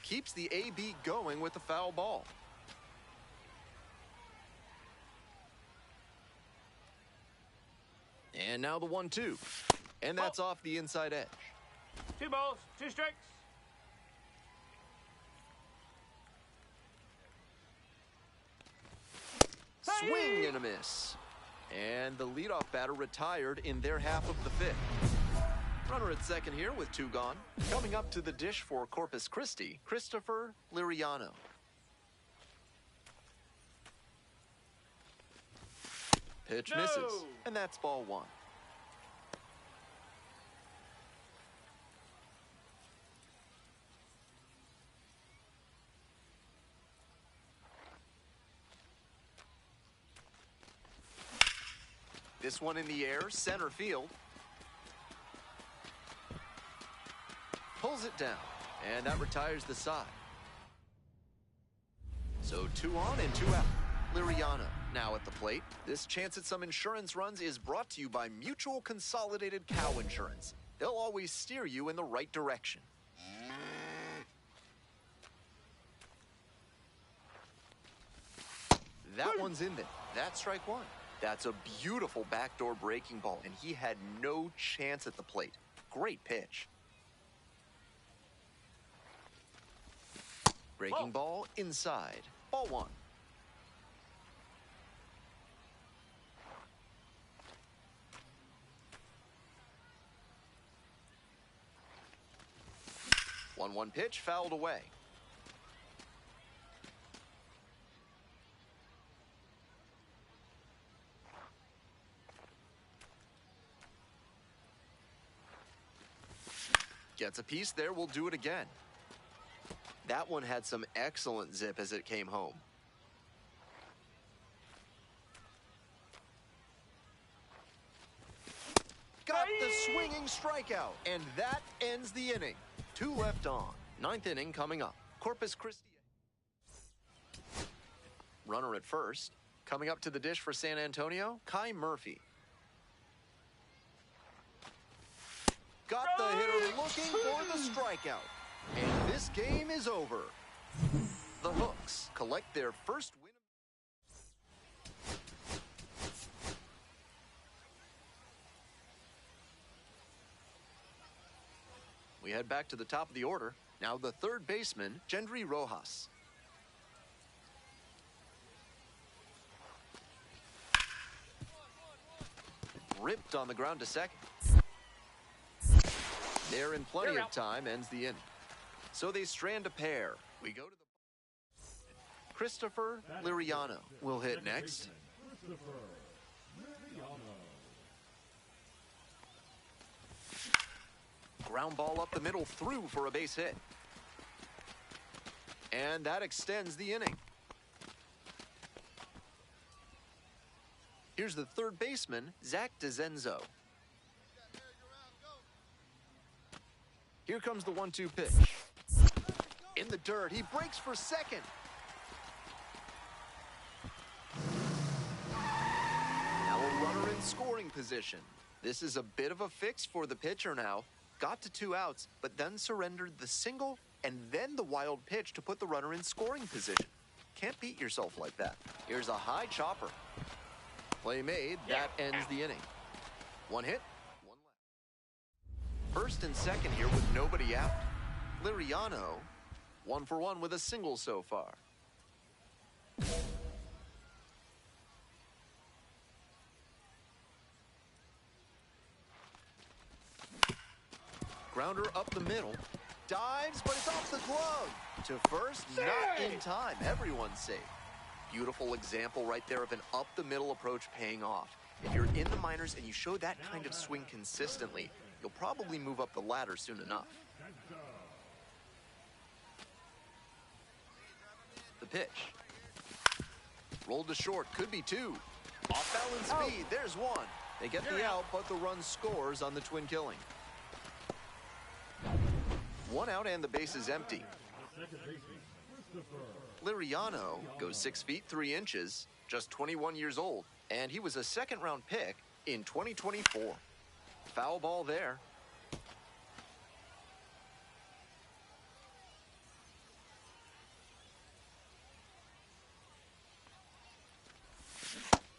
Keeps the AB going with the foul ball. And now the 1-2. And that's off the inside edge. 2 balls, 2 strikes. Swing and a miss. And the leadoff batter retired in their half of the 5th. Runner at second here with 2 gone. Coming up to the dish for Corpus Christi, Christopher Liriano. Pitch misses. And that's ball 1. This one in the air, center field. Pulls it down, and that retires the side. So 2 on and 2 out. Liriano now at the plate. This chance at some insurance runs is brought to you by Mutual Consolidated Cow Insurance. They'll always steer you in the right direction. That one's in there. That's strike 1. That's a beautiful backdoor breaking ball, and he had no chance at the plate. Great pitch. Breaking ball inside. Ball 1. One pitch fouled away. Gets a piece there, we'll do it again. That one had some excellent zip as it came home. Got the swinging strikeout, and that ends the inning. 2 left on. 9th inning coming up. Corpus Christi. Runner at first. Coming up to the dish for San Antonio, Kai Murphy. Got the hitter looking for the strikeout. And this game is over. The Hooks collect their first win. We head back to the top of the order. Now the third baseman, Gendry Rojas. Ripped on the ground to second. There in plenty of time, ends the inning. So they strand a pair. We go to the... Christopher Liriano will hit next. Ground ball up the middle, through for a base hit. And that extends the inning. Here's the third baseman, Zach DeZenzo. Here comes the 1-2 pitch. In the dirt, he breaks for second. Now a runner in scoring position. This is a bit of a fix for the pitcher now. Got to 2 outs, but then surrendered the single and then the wild pitch to put the runner in scoring position. Can't beat yourself like that. Here's a high chopper. Play made, that ends the inning. 1 hit, 1 left. First and second here with nobody out. Liriano, 1 for 1 with a single so far. Grounder up the middle. Dives, but it's off the glove. To first, not in time. Everyone's safe. Beautiful example right there of an up-the-middle approach paying off. If you're in the minors and you show that kind of swing consistently, you'll probably move up the ladder soon enough. The pitch. Rolled to short, could be 2. Off-balance speed, there's 1. They get the out, but the run scores on the twin killing. 1 out and the base is empty. Liriano goes 6 feet 3 inches, just 21 years old, and he was a second-round pick in 2024. Foul ball there.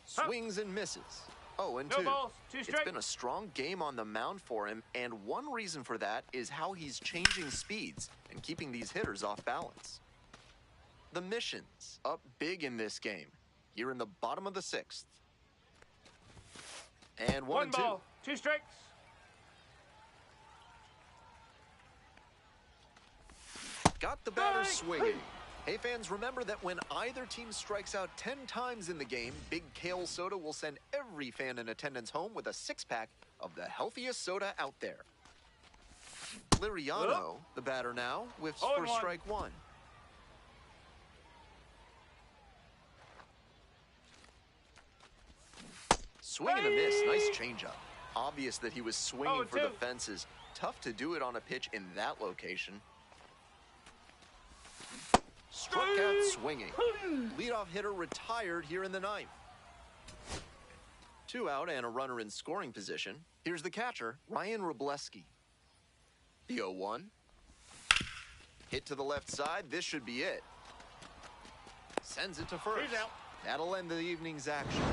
Swings and misses. 0-2. No balls, 2 strikes. It's been a strong game on the mound for him, and one reason for that is how he's changing speeds and keeping these hitters off balance. The Missions up big in this game, here in the bottom of the 6th. And 1 1-2. ball, 2 strikes. Got the batter swinging. Hey fans, remember that when either team strikes out 10 times in the game, Big Kale Soda will send every fan in attendance home with a 6-pack of the healthiest soda out there. Liriano, the batter now, whiffs for strike 1. Swing and a miss, nice changeup. Obvious that he was swinging for the fences. Tough to do it on a pitch in that location. Struck out swinging. Leadoff hitter retired here in the 9th. 2 out and a runner in scoring position. Here's the catcher, Ryan Robleski. The 0-1. Hit to the left side. This should be it. Sends it to first. He's out. That'll end the evening's action.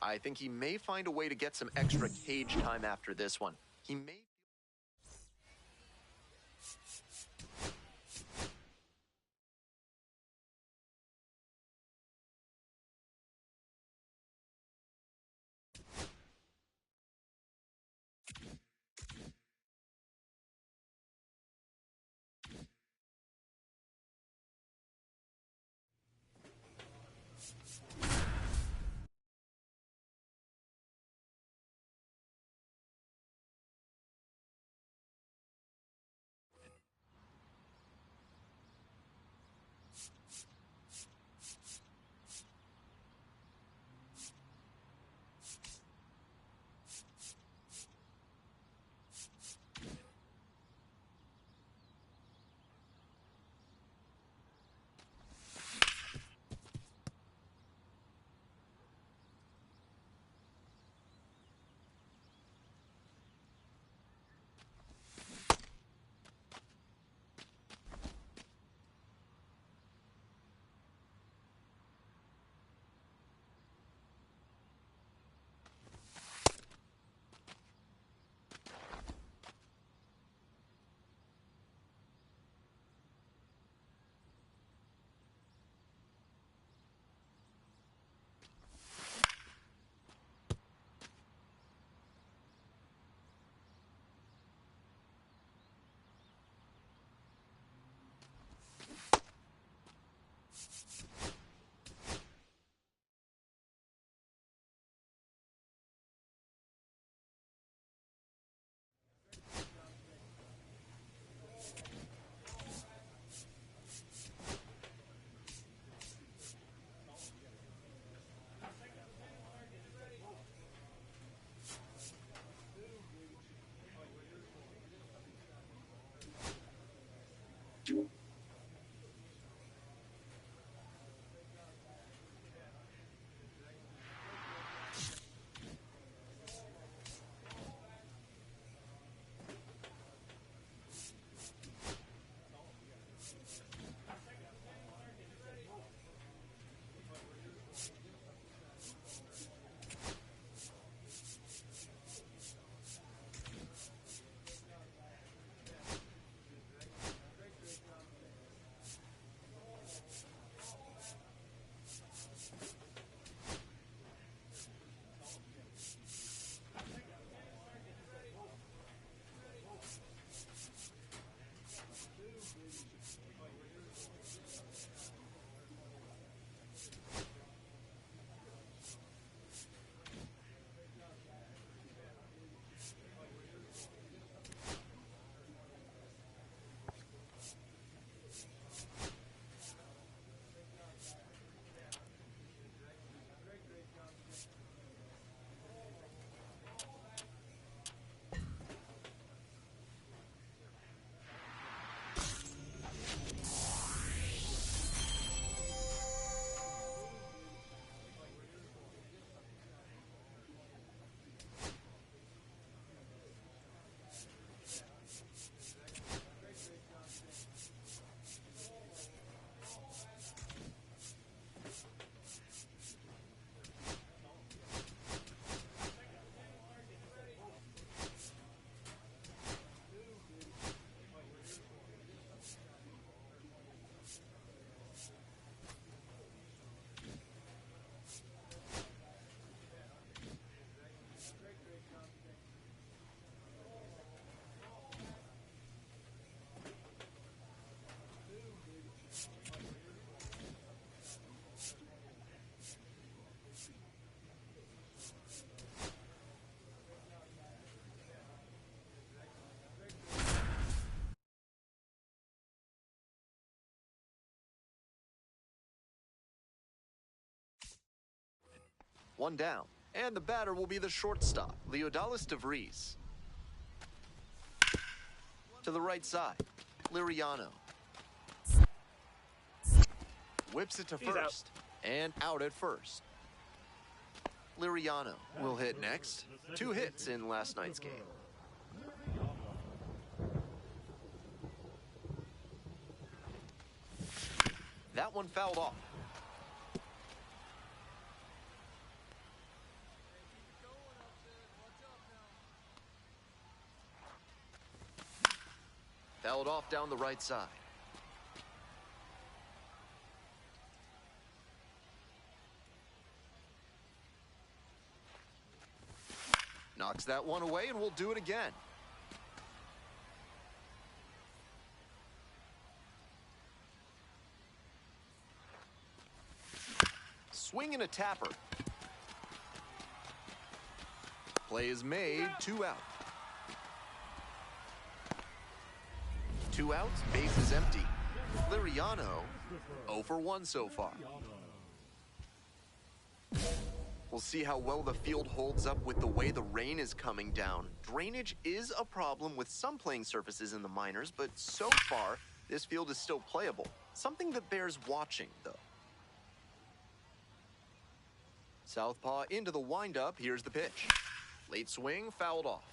I think he may find a way to get some extra cage time after this one. He may... One down. And the batter will be the shortstop, Leodalis DeVries. To the right side, Liriano. Whips it to first. And out at first. Liriano will hit next. 2 hits in last night's game. That one fouled off. Fouled off down the right side. Knocks that one away, and we'll do it again. Swing and a tapper. Play is made, 2 out. 2 outs, base is empty. Liriano, 0 for 1 so far. We'll see how well the field holds up with the way the rain is coming down. Drainage is a problem with some playing surfaces in the minors, but so far, this field is still playable. Something that bears watching, though. Southpaw into the windup. Here's the pitch. Late swing, fouled off.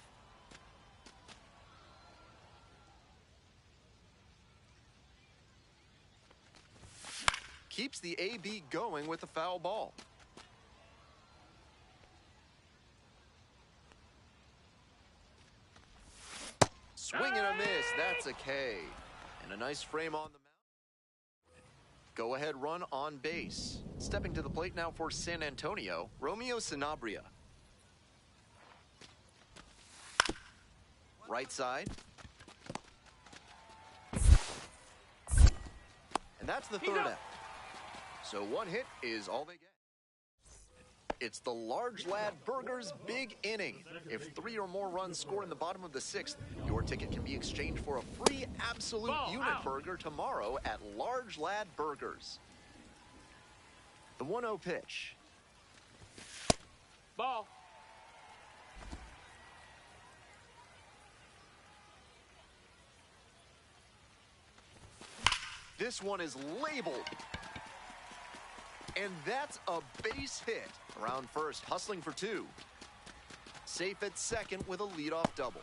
Keeps the AB going with the foul ball. Swing and a miss. That's a K. And a nice frame on the mound. Go-ahead run on base. Stepping to the plate now for San Antonio, Romeo Sanabria. Right side. And that's the third out. So 1 hit is all they get. It's the Large Lad Burgers big inning. If 3 or more runs score in the bottom of the 6th, your ticket can be exchanged for a free absolute unit burger tomorrow at Large Lad Burgers. The 1-0 pitch. Ball. This one is labeled. And that's a base hit. Around first, hustling for 2. Safe at second with a leadoff double.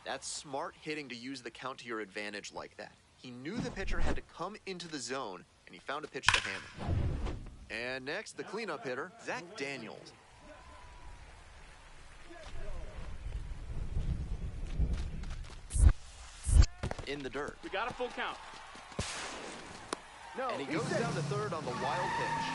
That's smart hitting to use the count to your advantage like that. He knew the pitcher had to come into the zone, and he found a pitch to handle. And next, the cleanup hitter, Zach Daniels. In the dirt. We got a full count. No, and he goes down to third on the wild pitch.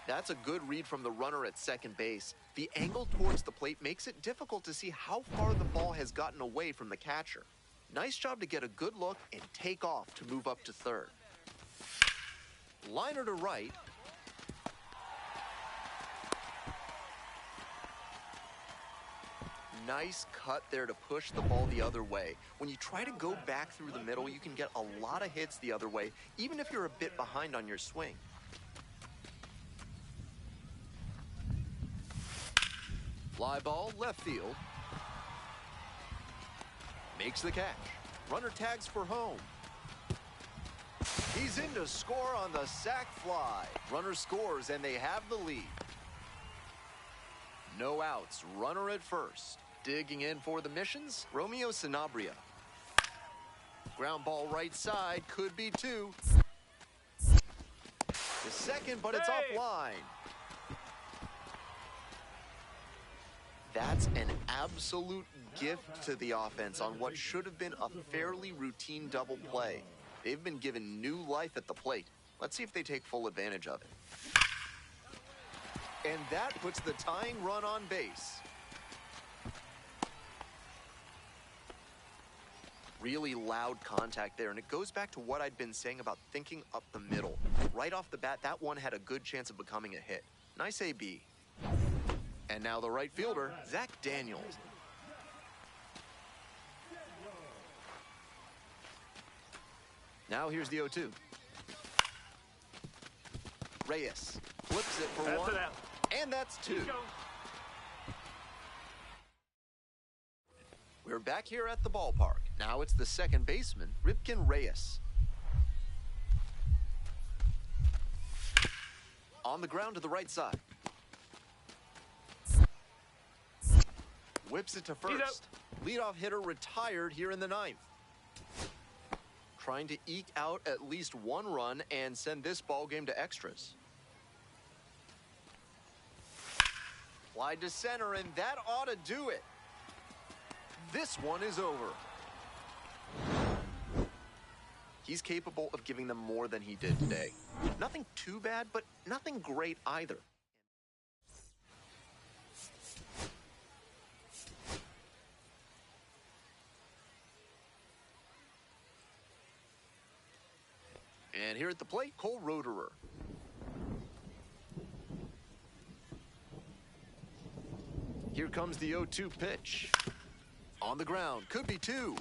That's a good read from the runner at second base. The angle towards the plate makes it difficult to see how far the ball has gotten away from the catcher. Nice job to get a good look and take off to move up to third. Liner to right. Nice cut there to push the ball the other way. When you try to go back through the middle, you can get a lot of hits the other way, even if you're a bit behind on your swing. Fly ball, left field. Makes the catch. Runner tags for home. He's in to score on the sac fly. Runner scores, and they have the lead. No outs. Runner at first. Digging in for the missions, Romeo Sanabria. Ground ball right side, could be 2. The second, but it's offline. That's an absolute gift to the offense on what should have been a fairly routine double play. They've been given new life at the plate. Let's see if they take full advantage of it. And that puts the tying run on base. Really loud contact there, and it goes back to what I'd been saying about thinking up the middle. Right off the bat, that one had a good chance of becoming a hit. Nice AB. And now the right fielder, Zach Daniels. Now here's the 0-2. Reyes flips it for That's one, it out. and that's two. Let's go. We're back here at the ballpark. Now it's the second baseman, Ripken Reyes. On the ground to the right side. Whips it to first. Leadoff hitter retired here in the ninth. Trying to eke out at least one run and send this ball game to extras. Fly to center, and that ought to do it. This one is over. He's capable of giving them more than he did today. Nothing too bad, but nothing great either. And here at the plate, Cole Roederer. Here comes the 0-2 pitch. On the ground, could be two.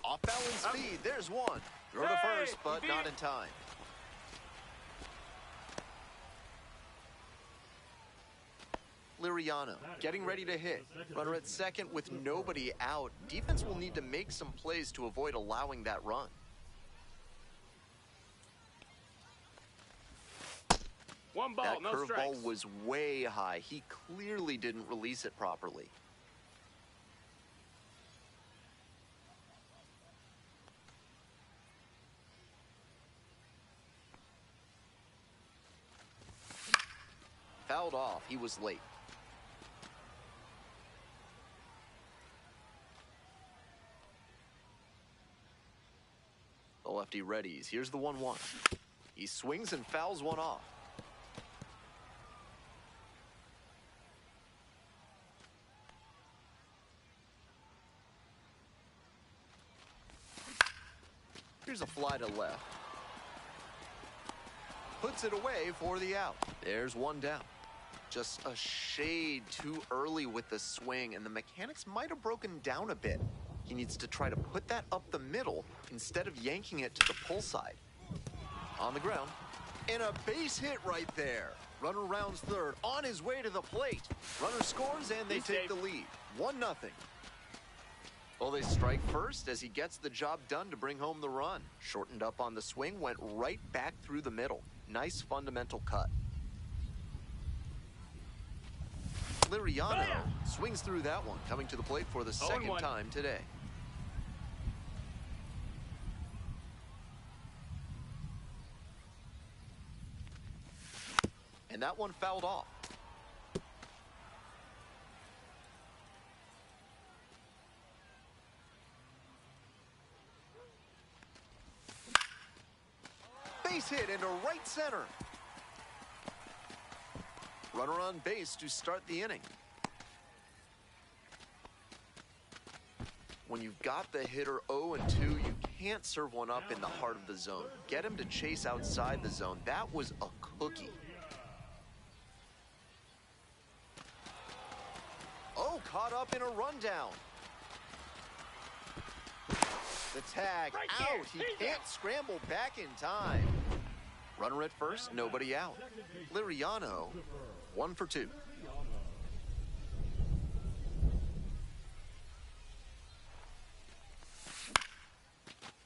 Off balance speed, there's one. Throw to first, but not in time. Liriano getting ready to hit. Runner at second with nobody out. Defense will need to make some plays to avoid allowing that run. One ball, That no strikes. curveball was way high. He clearly didn't release it properly. Fouled off. He was late. The lefty readies. Here's the 1-1. He swings and fouls one off. Here's a fly to left. Puts it away for the out. There's one down. Just a shade too early with the swing, and the mechanics might have broken down a bit. He needs to try to put that up the middle instead of yanking it to the pull side. On the ground, and a base hit right there. Runner rounds third, on his way to the plate. Runner scores, and they take the lead. 1-0. Well, they strike first as he gets the job done to bring home the run. Shortened up on the swing, went right back through the middle. Nice fundamental cut. Liriano swings through that one, coming to the plate for the second time today. And that one fouled off. Base hit into right center. Runner on base to start the inning. When you've got the hitter 0-2, you can't serve one up in the heart of the zone. Get him to chase outside the zone. That was a cookie. Oh, caught up in a rundown. The tag out. He can't scramble back in time. Runner at first, nobody out. Liriano, 1 for 2.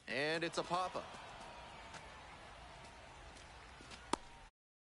And it's a pop-up.